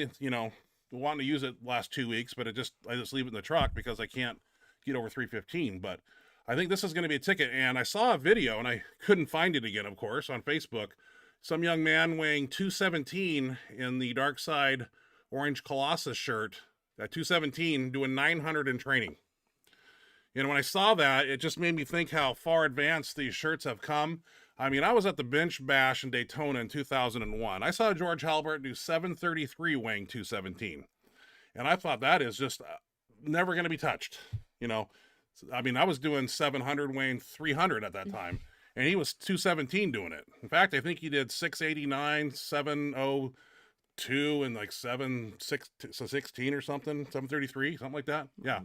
S1: Wanting to use it last 2 weeks, but I just leave it in the truck because I can't get over 315. But I think this is going to be a ticket. And I saw a video, and I couldn't find it again, of course, on Facebook. Some young man weighing 217 in the Dark Side Orange Colossus shirt, at 217, doing 900 in training. And when I saw that, it just made me think how far advanced these shirts have come. I mean, I was at the Bench Bash in Daytona in 2001. I saw George Halbert do 733 weighing 217. And I thought that is just never going to be touched. I mean, I was doing 700 weighing 300 at that time. And he was 217 doing it. In fact, I think he did 689, 702, and like 716 or something, 733, something like that. Yeah.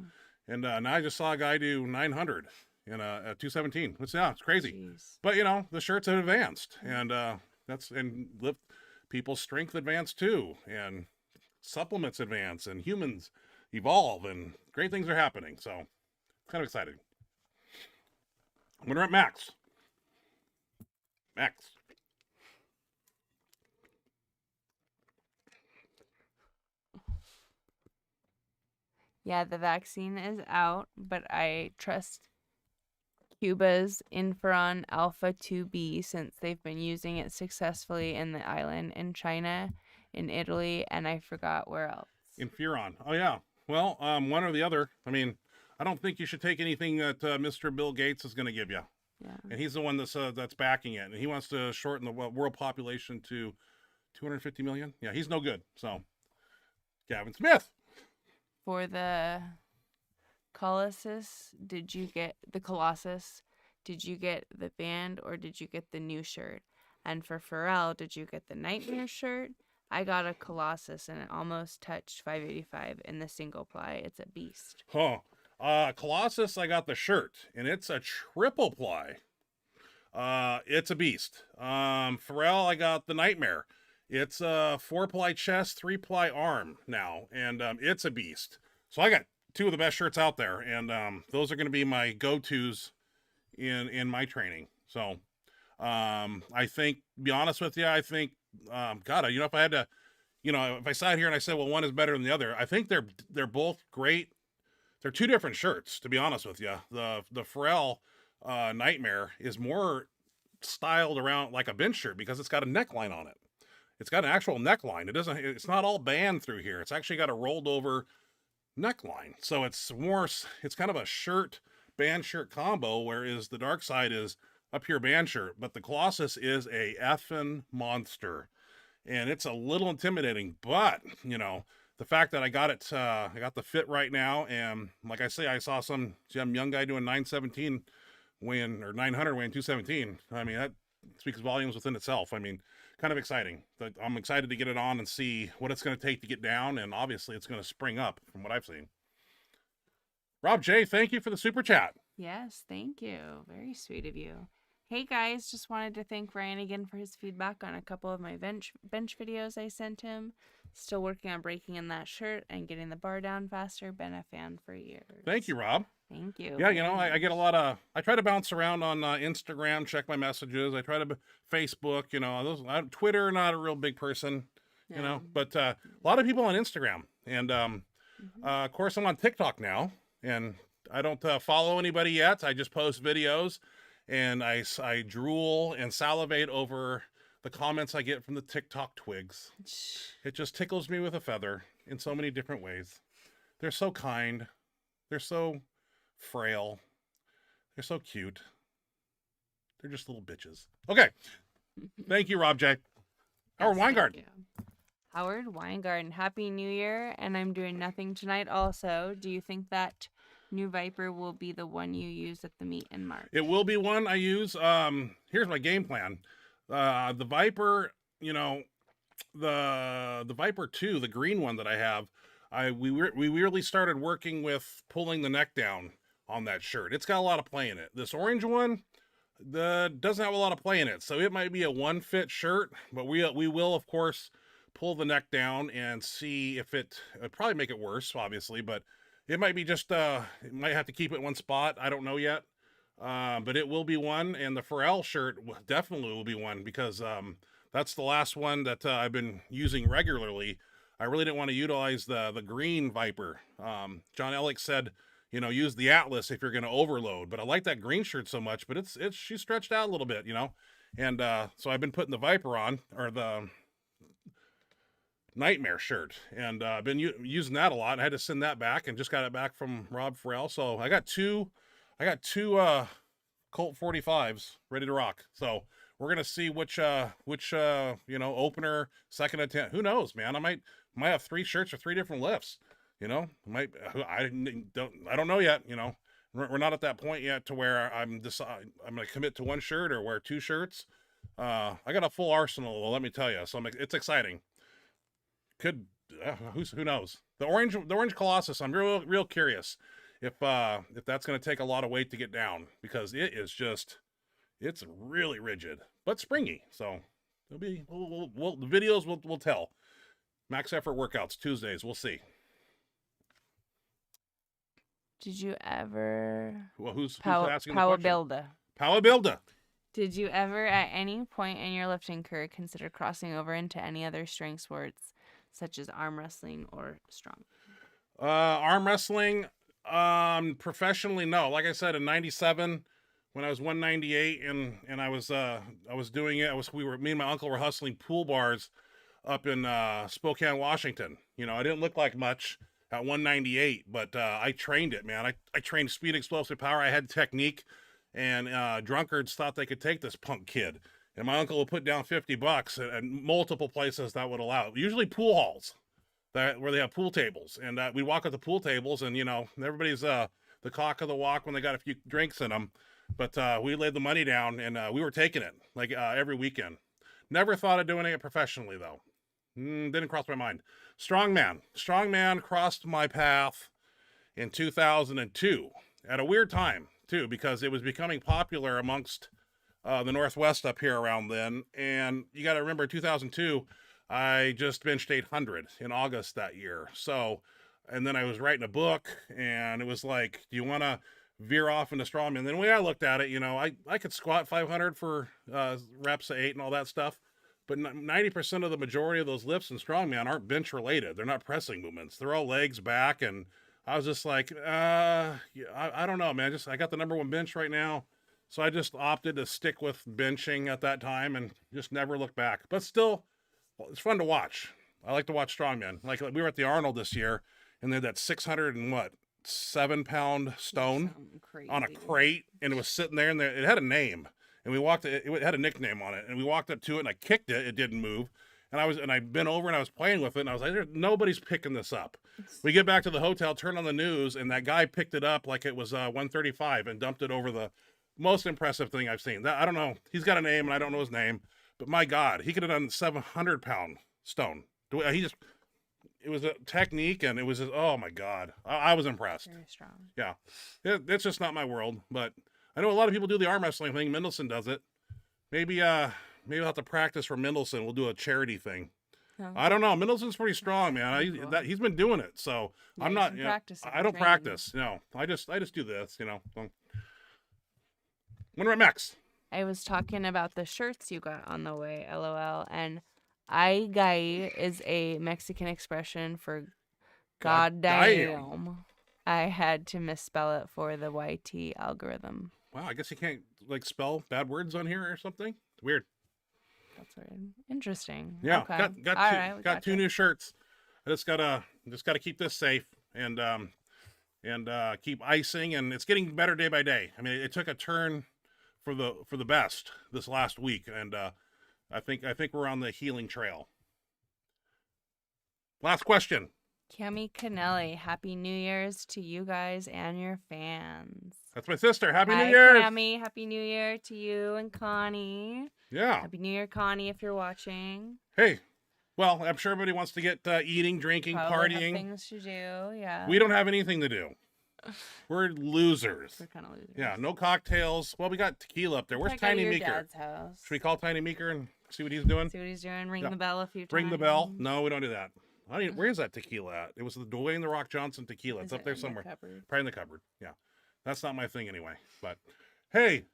S1: And now I just saw a guy do 900 in at 217. It's crazy.
S2: Jeez.
S1: But the shirts have advanced, and lift people's strength advanced too, and supplements advance, and humans evolve, and great things are happening. So, kind of exciting. We're at max. Max.
S2: Yeah, the vaccine is out, but I trust Cuba's Inferon Alpha 2B since they've been using it successfully in the island in China in Italy, and I forgot where else.
S1: In Furon. Oh yeah. Well, one or the other. I mean, I don't think you should take anything that Mr. Bill Gates is going to give you.
S2: Yeah.
S1: And he's the one that's backing it, and he wants to shorten the world population to 250 million. Yeah, he's no good. So, Gavin Smith.
S2: For the Colossus, did you get the band or did you get the new shirt? And for Pharrell, did you get the Nightmare shirt? I got a Colossus and it almost touched 585 in the single ply. It's a beast.
S1: Huh. Colossus, I got the shirt, and it's a triple ply. It's a beast. Pharrell, I got the Nightmare. It's a 4-ply chest, 3-ply arm now, and it's a beast. So I got two of the best shirts out there, and those are going to be my go-tos in my training. So I think, to be honest with you, I think, God, if I had to, if I sat here and I said, well, one is better than the other, I think they're both great. They're two different shirts, to be honest with you. The Pharrell Nightmare is more styled around like a bench shirt because it's got a neckline on it. It's got an actual neckline. It's not all band through here. It's actually got a rolled over neckline. So it's kind of a band shirt combo, whereas the Dark Side is a pure band shirt. But the Colossus is a effing monster. And it's a little intimidating, but the fact that I got it, I got the fit right now, and like I say, I saw some young guy doing 917 weighing, or 900 weighing 217. I mean, that speaks volumes within itself. I mean, kind of exciting. I'm excited to get it on and see what it's going to take to get down, and obviously it's going to spring up from what I've seen. Rob J, thank you for the super chat.
S2: Yes, thank you. Very sweet of you. Hey guys, just wanted to thank Ryan again for his feedback on a couple of my bench videos I sent him. Still working on breaking in that shirt and getting the bar down faster. Been a fan for years.
S1: Thank you, Rob.
S2: Thank you.
S1: Yeah, I get a lot of, I try to bounce around on Instagram, check my messages. I try to Facebook, Twitter, not a real big person, but a lot of people on Instagram. And of course, I'm on TikTok now, and I don't follow anybody yet. I just post videos, and I drool and salivate over the comments I get from the TikTok twigs. It just tickles me with a feather in so many different ways. They're so kind. They're so frail. They're so cute. They're just little bitches. Okay. Thank you, Rob J. Howard Weingart.
S2: Howard Weingarten, Happy New Year. And I'm doing nothing tonight also. Do you think that new Viper will be the one you use at the meet in March?
S1: It will be one I use. Here's my game plan. The Viper, the Viper 2, the green one that I have, we really started working with pulling the neck down on that shirt. It's got a lot of play in it. This orange one doesn't have a lot of play in it, so it might be a one fit shirt, but we will of course pull the neck down and see if it'd probably make it worse, obviously, but it might be just it might have to keep it one spot. I don't know yet. But it will be one, and the Pharrell shirt definitely will be one, because that's the last one that I've been using regularly. I really didn't want to utilize the green Viper. John Ellick said, use the Atlas if you're going to overload, but I like that green shirt so much, but she's stretched out a little bit, and so I've been putting the Viper on, or the Nightmare shirt, and I've been using that a lot, and I had to send that back, and just got it back from Rob Pharrell. So I got two Colt 45s ready to rock. So we're gonna see which opener, second attempt. Who knows, man? I might have 3 shirts or 3 different lifts. I don't know yet. We're not at that point yet to where I'm gonna commit to one shirt or wear 2 shirts. I got a full arsenal, let me tell you. So it's exciting. Who knows? The orange Colossus, I'm real curious if that's going to take a lot of weight to get down, because it's really rigid but springy. So it'll be the videos will tell. Max effort workouts Tuesdays. We'll see.
S2: Did you ever?
S1: Well, who's asking the question?
S2: Power
S1: Builder.
S2: Did you ever, at any point in your lifting career, consider crossing over into any other strength sports, such as arm wrestling or strong?
S1: Arm wrestling, professionally, no. Like I said, in '97, when I was 198 and I was doing it, me and my uncle were hustling pool bars up in Spokane, Washington. You know, I didn't look like much at 198, but I trained it, man. I trained speed, explosive power. I had technique, and drunkards thought they could take this punk kid. And my uncle would put down $50 at multiple places that would allow it. Usually pool halls where they have pool tables. And we walk at the pool tables, and, you know, everybody's the cock of the walk when they got a few drinks in them. But we laid the money down, and we were taking it, like, every weekend. Never thought of doing it professionally, though. Didn't cross my mind. Strongman crossed my path in 2002 at a weird time, too, because it was becoming popular amongst the Northwest up here around then. And you got to remember, 2002, I just benched 800 in August that year. So, and then I was writing a book, and it was like, do you want to veer off into strongman? And then the way I looked at it, you know, I could squat 500 for reps of 8 and all that stuff. But 90% of the majority of those lifts in strongman aren't bench related. They're not pressing movements. They're all legs back. And I was just like, I don't know, man. I got the #1 bench right now. So I just opted to stick with benching at that time and just never look back. But still, it's fun to watch. I like to watch strongmen. Like, we were at the Arnold this year, and they had that 607-pound stone on a crate, and it was sitting there, and it had a name. And we walked, it had a nickname on it, and we walked up to it, and I kicked it. It didn't move. And I bent over, and I was playing with it, and I was like, nobody's picking this up. We get back to the hotel, turn on the news, and that guy picked it up like it was 135 and dumped it over the most impressive thing I've seen. I don't know. He's got a name, and I don't know his name. But my God, he could have done 700-pound stone. It was a technique, and it was just, oh my God, I was impressed.
S2: Very strong.
S1: Yeah, it's just not my world. But I know a lot of people do the arm wrestling thing. Mendelsohn does it. Maybe I'll have to practice for Mendelsohn. We'll do a charity thing.
S2: Oh.
S1: I don't know. Mendelssohn's pretty strong, man. He's been doing it, so
S2: Yeah,
S1: I'm not. You know, I don't practice. No, I just do this. You know. When we're at Mex.
S2: I was talking about the shirts you got on the way, LOL, and "ay gay" is a Mexican expression for God damn. I had to misspell it for the YT algorithm.
S1: Wow, I guess you can't like spell bad words on here or something. It's weird.
S2: That's weird. Interesting.
S1: Yeah,
S2: Okay.
S1: got two new shirts. I just gotta keep this safe and keep icing, and it's getting better day by day. I mean, it took a turn for the best this last week, and I think we're on the healing trail. Last question.
S2: Cami Kennelly, Happy New Year's to you guys and your fans.
S1: That's my sister. Happy
S2: Hi,
S1: New Year.
S2: Cami. Happy New Year to you and Connie.
S1: Yeah.
S2: Happy New Year, Connie, if you're watching.
S1: Hey, well, I'm sure everybody wants to get eating, drinking,
S2: Probably
S1: partying.
S2: have things to do, yeah.
S1: We don't have anything to do. We're losers.
S2: We're kind of losers.
S1: Yeah, no cocktails. Well, we got tequila up there. Where's
S2: Check out
S1: Tiny
S2: your
S1: Meeker?
S2: Dad's house.
S1: Should we call Tiny Meeker and see what he's doing?
S2: See what he's doing. Ring
S1: Yeah.
S2: the bell a few times.
S1: Ring the bell? No, we don't do that. Where is that tequila at? It was the Dwayne The Rock Johnson tequila. It's
S2: Is
S1: up
S2: it
S1: there
S2: in the
S1: somewhere.
S2: cupboard?
S1: Probably in the cupboard. Yeah. That's not my thing anyway. But hey,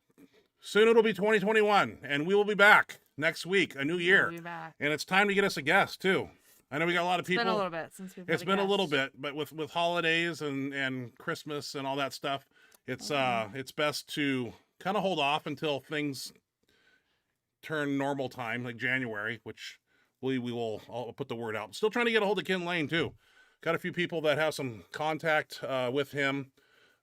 S1: soon it'll be 2021, and we will be back next week, a new year.
S2: We'll be back.
S1: And it's time to get us a guest, too. I know we got a lot of
S2: It's
S1: people.
S2: been a little bit since we've had
S1: It's
S2: a
S1: been a little
S2: guest.
S1: bit, but with holidays and Christmas and all that stuff, it's best to kind of hold off until things turn normal time, like January, which I'll put the word out. Still trying to get a hold of Ken Lane too. Got a few people that have some contact with him.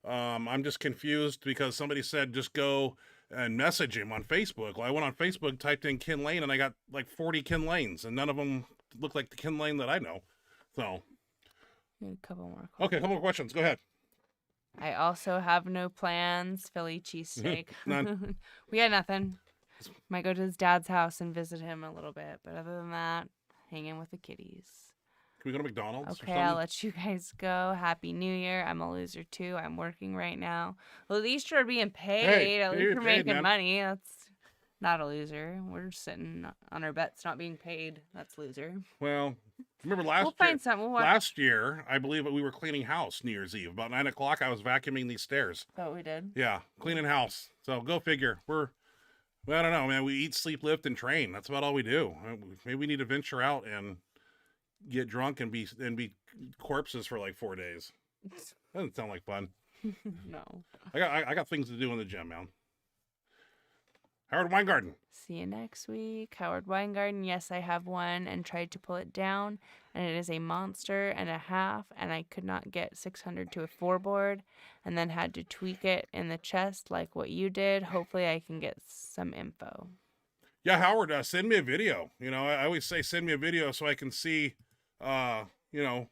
S1: I'm just confused because somebody said just go and message him on Facebook. Well, I went on Facebook, typed in Ken Lane, and I got like 40 Ken Lanes, and none of them look like the Ken Lane that I know. So,
S2: Maybe a couple more.
S1: okay, a couple more questions. Go ahead.
S2: I also have no plans. Philly cheesesteak.
S1: None.
S2: We had nothing. Might go to his dad's house and visit him a little bit, but other than that, hanging with the kitties.
S1: Can we go to McDonald's?
S2: Okay, I'll let you guys go. Happy New Year. I'm a loser too. I'm working right now. Well, at least you're being paid.
S1: Hey,
S2: at least
S1: you're
S2: you're
S1: paid,
S2: making
S1: man.
S2: money. That's not a loser. We're sitting on our bets not being paid. That's loser.
S1: Well, remember
S2: We'll find something. We'll watch.
S1: last year, I believe we were cleaning house New Year's Eve. About 9 o'clock, I was vacuuming these stairs.
S2: Thought we did.
S1: Yeah, cleaning house. So go figure. I don't know, man. We eat, sleep, lift, and train. That's about all we do. Maybe we need to venture out and get drunk and be corpses for like 4 days. Doesn't sound like fun.
S2: No.
S1: I got things to do in the gym, man. Howard Weingarten.
S2: See you next week. Howard Weingarten. Yes, I have one and tried to pull it down, and it is a monster and a half, and I could not get 600 to a 4-board, and then had to tweak it in the chest like what you did. Hopefully I can get some info.
S1: Yeah, Howard, send me a video. You know, I always say send me a video so I can see, you know,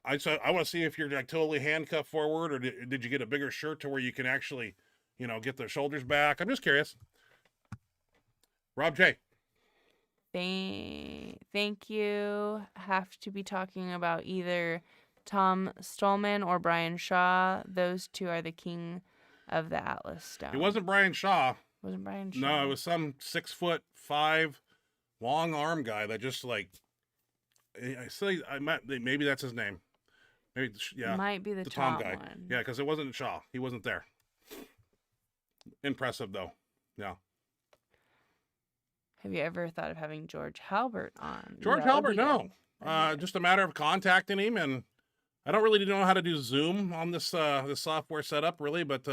S1: I want to see if you're like totally handcuffed forward, or did you get a bigger shirt to where you can actually, you know, get the shoulders back. I'm just curious. Rob J.
S2: Thank you. Have to be talking about either Tom Stallman or Brian Shaw. Those two are the king of the Atlas Stone.
S1: It wasn't Brian Shaw.
S2: Wasn't Brian Shaw?
S1: No, it was some 6'5" long arm guy that just like. Maybe that's his name. Maybe yeah.
S2: Might be the
S1: Tom guy.
S2: one.
S1: Yeah, because it wasn't Shaw. He wasn't there. Impressive though. Yeah.
S2: Have you ever thought of having George Halbert on?
S1: George Halbert, no. Just a matter of contacting him, and I don't really know how to do Zoom on this this software setup, really. But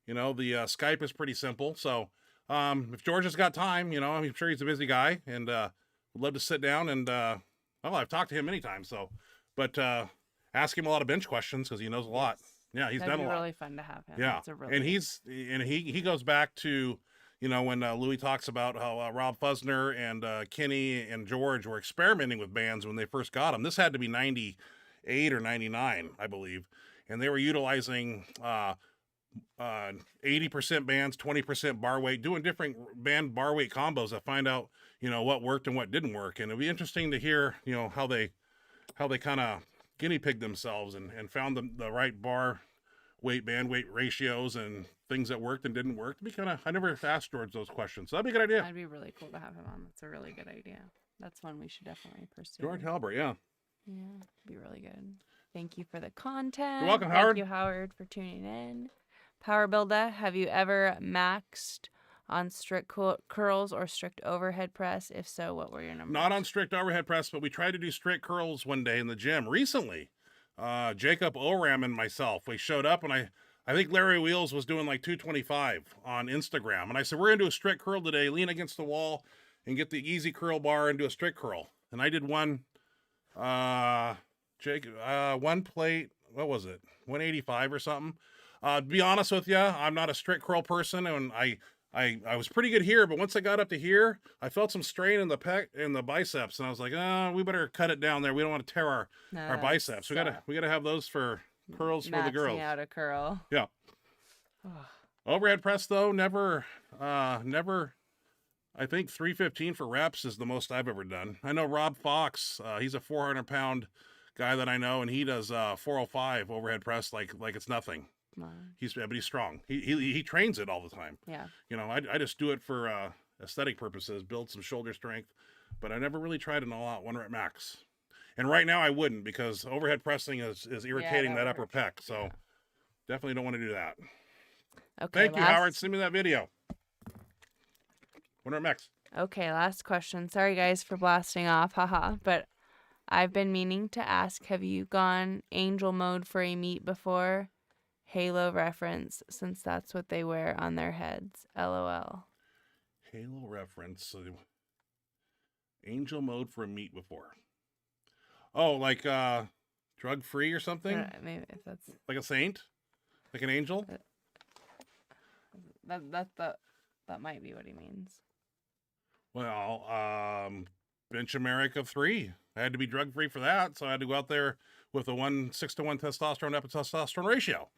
S1: you know, the Skype is pretty simple. So if George has got time, you know, I'm sure he's a busy guy, and would love to sit down and well, I've talked to him many times. So, but ask him a lot of bench questions because he knows a lot. Yeah, he's
S2: That'd
S1: done a
S2: be
S1: lot.
S2: really fun to have him.
S1: Yeah,
S2: That's a really
S1: and he goes back to, you know, when Louis talks about how Rob Fusner and Kenny and George were experimenting with bands when they first got them. This had to be 98 or 99, I believe. And they were utilizing 80% bands, 20% bar weight, doing different band bar weight combos to find out, you know, what worked and what didn't work. And it'd be interesting to hear, you know, how they kind of guinea pigged themselves and found the right bar weight, band weight ratios and things that worked and didn't work. It'd be I never asked George those questions. So that'd be a good idea.
S2: That'd be really cool to have him on. That's a really good idea. That's one we should definitely pursue.
S1: George Halbert, yeah.
S2: Yeah, it'd be really good. Thank you for the content.
S1: You're welcome, Howard.
S2: Thank you, Howard, for tuning in. Power Builder, have you ever maxed on strict curls or strict overhead press? If so, what were your numbers?
S1: Not on strict overhead press, but we tried to do strict curls one day in the gym recently. Jacob Oram and myself, we showed up, and I think Larry Wheels was doing like 225 on Instagram. And I said, we're going to do a strict curl today. Lean against the wall and get the easy curl bar and do a strict curl. And I did one plate, what was it? 185 or something. To be honest with you, I'm not a strict curl person, and I was pretty good here, but once I got up to here, I felt some strain in the pec in the biceps, and I was like, we better cut it down there. We don't want to tear our biceps. We gotta have those for curls for the girls.
S2: Maxing out a curl.
S1: Yeah. Overhead press though, never. I think 315 for reps is the most I've ever done. I know Rob Fox. He's a 400-pound guy that I know, and he does 405 overhead press like it's nothing.
S2: Wow.
S1: He's strong. He trains it all the time.
S2: Yeah.
S1: You know, I just do it for aesthetic purposes, build some shoulder strength, but I never really tried an all-out 1 rep max. And right now I wouldn't, because overhead pressing is irritating that upper pec. So definitely don't want to do that.
S2: Okay.
S1: Thank you, Howard. Send me that video. 1 rep max.
S2: Okay, last question. Sorry guys for blasting off, haha. But I've been meaning to ask, have you gone angel mode for a meet before? Halo reference, since that's what they wear on their heads. LOL.
S1: Halo reference. Angel mode for a meet before. Oh, like drug free or something?
S2: Maybe if that's
S1: like a saint? Like an angel?
S2: That might be what he means.
S1: Well, Bench America 3. I had to be drug free for that, so I had to go out there with a 6-to-1 testosterone testosterone ratio.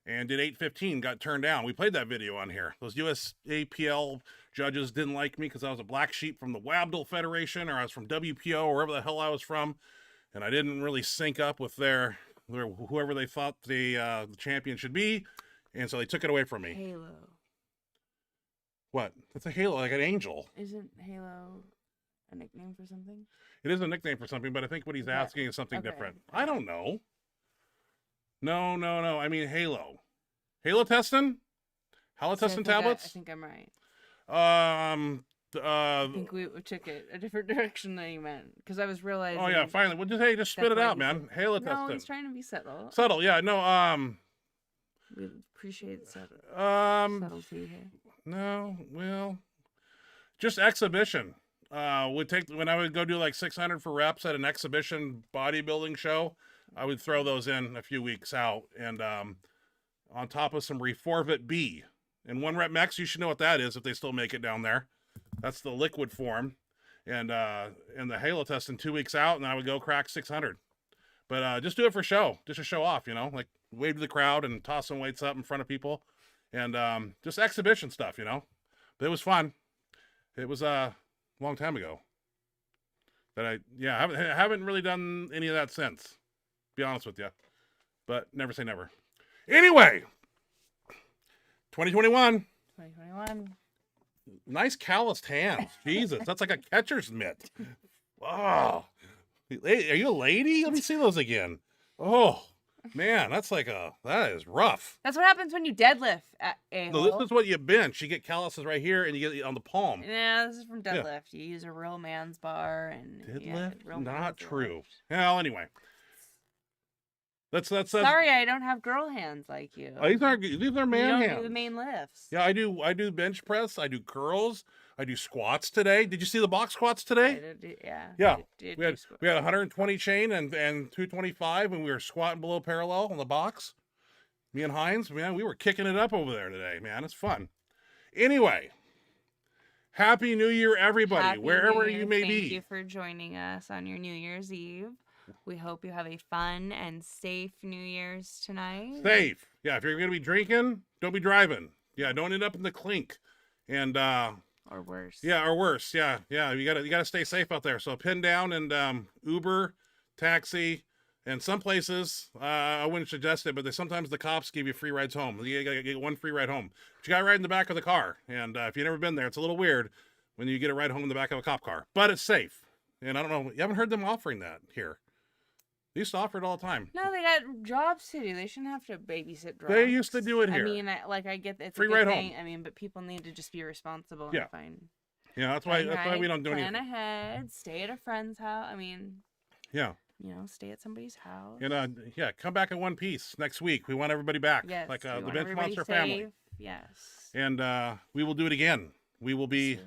S1: And did 815, got turned down. We played that video on here. Those USAPL judges didn't like me because I was a black sheep from the Wabdal Federation, or I was from WPO, or wherever the hell I was from. And I didn't really sync up with whoever they thought the champion should be. And so they took it away from me.
S2: Halo.
S1: What? It's a halo, like an angel.
S2: Isn't Halo a nickname for something?
S1: It is a nickname for something, but I think what he's asking is something different. I don't know. No. I mean Halo. Halo testing? Halotestin tablets?
S2: I think I'm right.
S1: I
S2: think we took it a different direction than you meant, because I was realizing.
S1: Oh yeah, finally. Well, just spit it out, man. Halotestin.
S2: No, he's trying to be subtle.
S1: Subtle, yeah. No.
S2: We appreciate subtlety here.
S1: No, well, just exhibition. When I would go do like 600 for reps at an exhibition bodybuilding show, I would throw those in a few weeks out, and on top of some Reforvit B. And 1 rep max, you should know what that is if they still make it down there. That's the liquid form. And the Halo test in 2 weeks out, and I would go crack 600. But just do it for show, just to show off, like wave to the crowd and toss some weights up in front of people, and just exhibition stuff, But it was fun. It was a long time ago. That I haven't really done any of that since. To be honest with you, but never say never. Anyway, 2021.
S2: 2021.
S1: Nice calloused hands. Jesus, that's like a catcher's mitt. Oh, hey, are you a lady? Let me see those again. Oh, man, that is rough.
S2: That's what happens when you deadlift.
S1: No, this is what you bench. You get calluses right here, and you get it on the palm.
S2: Yeah, this is from deadlift. You use a real man's bar and
S1: deadlift. Not true. Well, anyway. That's
S2: Sorry, I don't have girl hands like you.
S1: These are man hands.
S2: You don't do the main lifts.
S1: Yeah, I do bench press. I do curls. I do squats today. Did you see the box squats today?
S2: Yeah.
S1: We had 120 chain and 225, and we were squatting below parallel on the box. Me and Hines, man, we were kicking it up over there today, man. It's fun. Anyway, Happy New Year, everybody, wherever you may be.
S2: Thank you for joining us on your New Year's Eve. We hope you have a fun and safe New Year's tonight.
S1: Safe. Yeah, if you're going to be drinking, don't be driving. Yeah, don't end up in the clink. And
S2: or worse.
S1: Yeah, or worse. Yeah. You gotta stay safe out there. So pin down and Uber, taxi, and some places I wouldn't suggest it, but sometimes the cops give you free rides home. You gotta get 1 free ride home. But you gotta ride in the back of the car. And if you've never been there, it's a little weird when you get a ride home in the back of a cop car. But it's safe. And I don't know, you haven't heard them offering that here. They used to offer it all the time.
S2: No, they got jobs to do. They shouldn't have to babysit drugs.
S1: They used to do it here.
S2: I mean, I get it's
S1: free
S2: a good
S1: ride
S2: thing.
S1: home.
S2: I mean, but people need to just be responsible
S1: Yeah.
S2: and find.
S1: Yeah, that's why we don't do anything.
S2: Plan ahead. Stay at a friend's house. I mean.
S1: Yeah.
S2: Stay at somebody's house.
S1: And come back in one piece next week. We want everybody back.
S2: Yes.
S1: Like the
S2: Benchmonster
S1: family.
S2: Yes.
S1: And we will do it again. We will be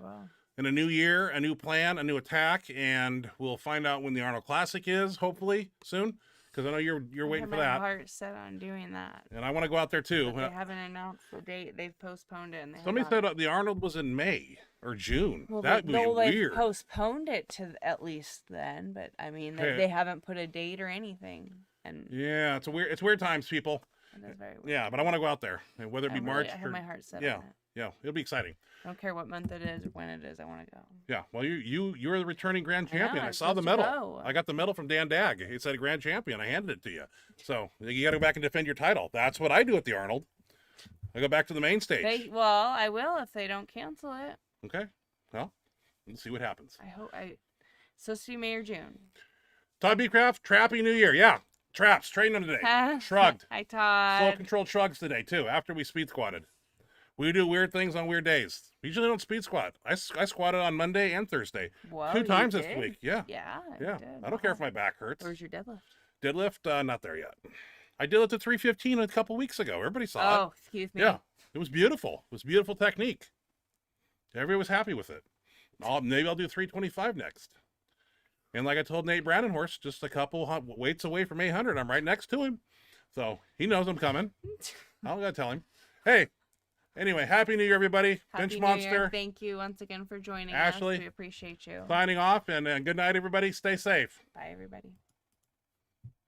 S1: in a new year, a new plan, a new attack, and we'll find out when the Arnold Classic is, hopefully soon. Because I know you're waiting for that.
S2: My heart set on doing that.
S1: And I want to go out there too.
S2: But they haven't announced the date. They've postponed it. And
S1: somebody said the Arnold was in May or June.
S2: Well,
S1: that would be weird.
S2: They've postponed it to at least then, but I mean they haven't put a date or anything. And
S1: yeah, it's weird times, people.
S2: It is very weird.
S1: Yeah, but I want to go out there, and whether it be March.
S2: I have my heart set on it.
S1: Yeah, it'll be exciting.
S2: I don't care what month it is or when it is. I want to go.
S1: Yeah, well, you're the returning grand champion. I saw the
S2: medal.
S1: medal. I got the medal from Dan Dag. It said grand champion. I handed it to you. So you got to go back and defend your title. That's what I do at the Arnold. I go back to the main stage.
S2: I will if they don't cancel it.
S1: Okay. Well, let's see what happens.
S2: Supposed to be May or June.
S1: Todd Beecraft, Trappy New Year. Yeah, traps. Training them today. Shrugged.
S2: Hi, Todd.
S1: Slow controlled shrugs today too. After we speed squatted. We do weird things on weird days. We usually don't speed squat. I squatted on Monday and Thursday.
S2: Whoa,
S1: 2 times this week. Yeah.
S2: Yeah.
S1: I don't care if my back hurts.
S2: Where's your deadlift?
S1: Deadlift, not there yet. I did it to 315 a couple weeks ago. Everybody saw it.
S2: Oh, excuse me.
S1: Yeah. It was beautiful. It was beautiful technique. Everybody was happy with it. Maybe I'll do 325 next. And like I told Nate Brandenhorst, just a couple weights away from 800. I'm right next to him. So he knows I'm coming. I don't got to tell him. Hey. Anyway, Happy New Year, everybody. Benchmonster.
S2: Thank you once again for joining
S1: Ashley,
S2: us. We appreciate you.
S1: Signing off, and good night, everybody. Stay safe.
S2: Bye, everybody.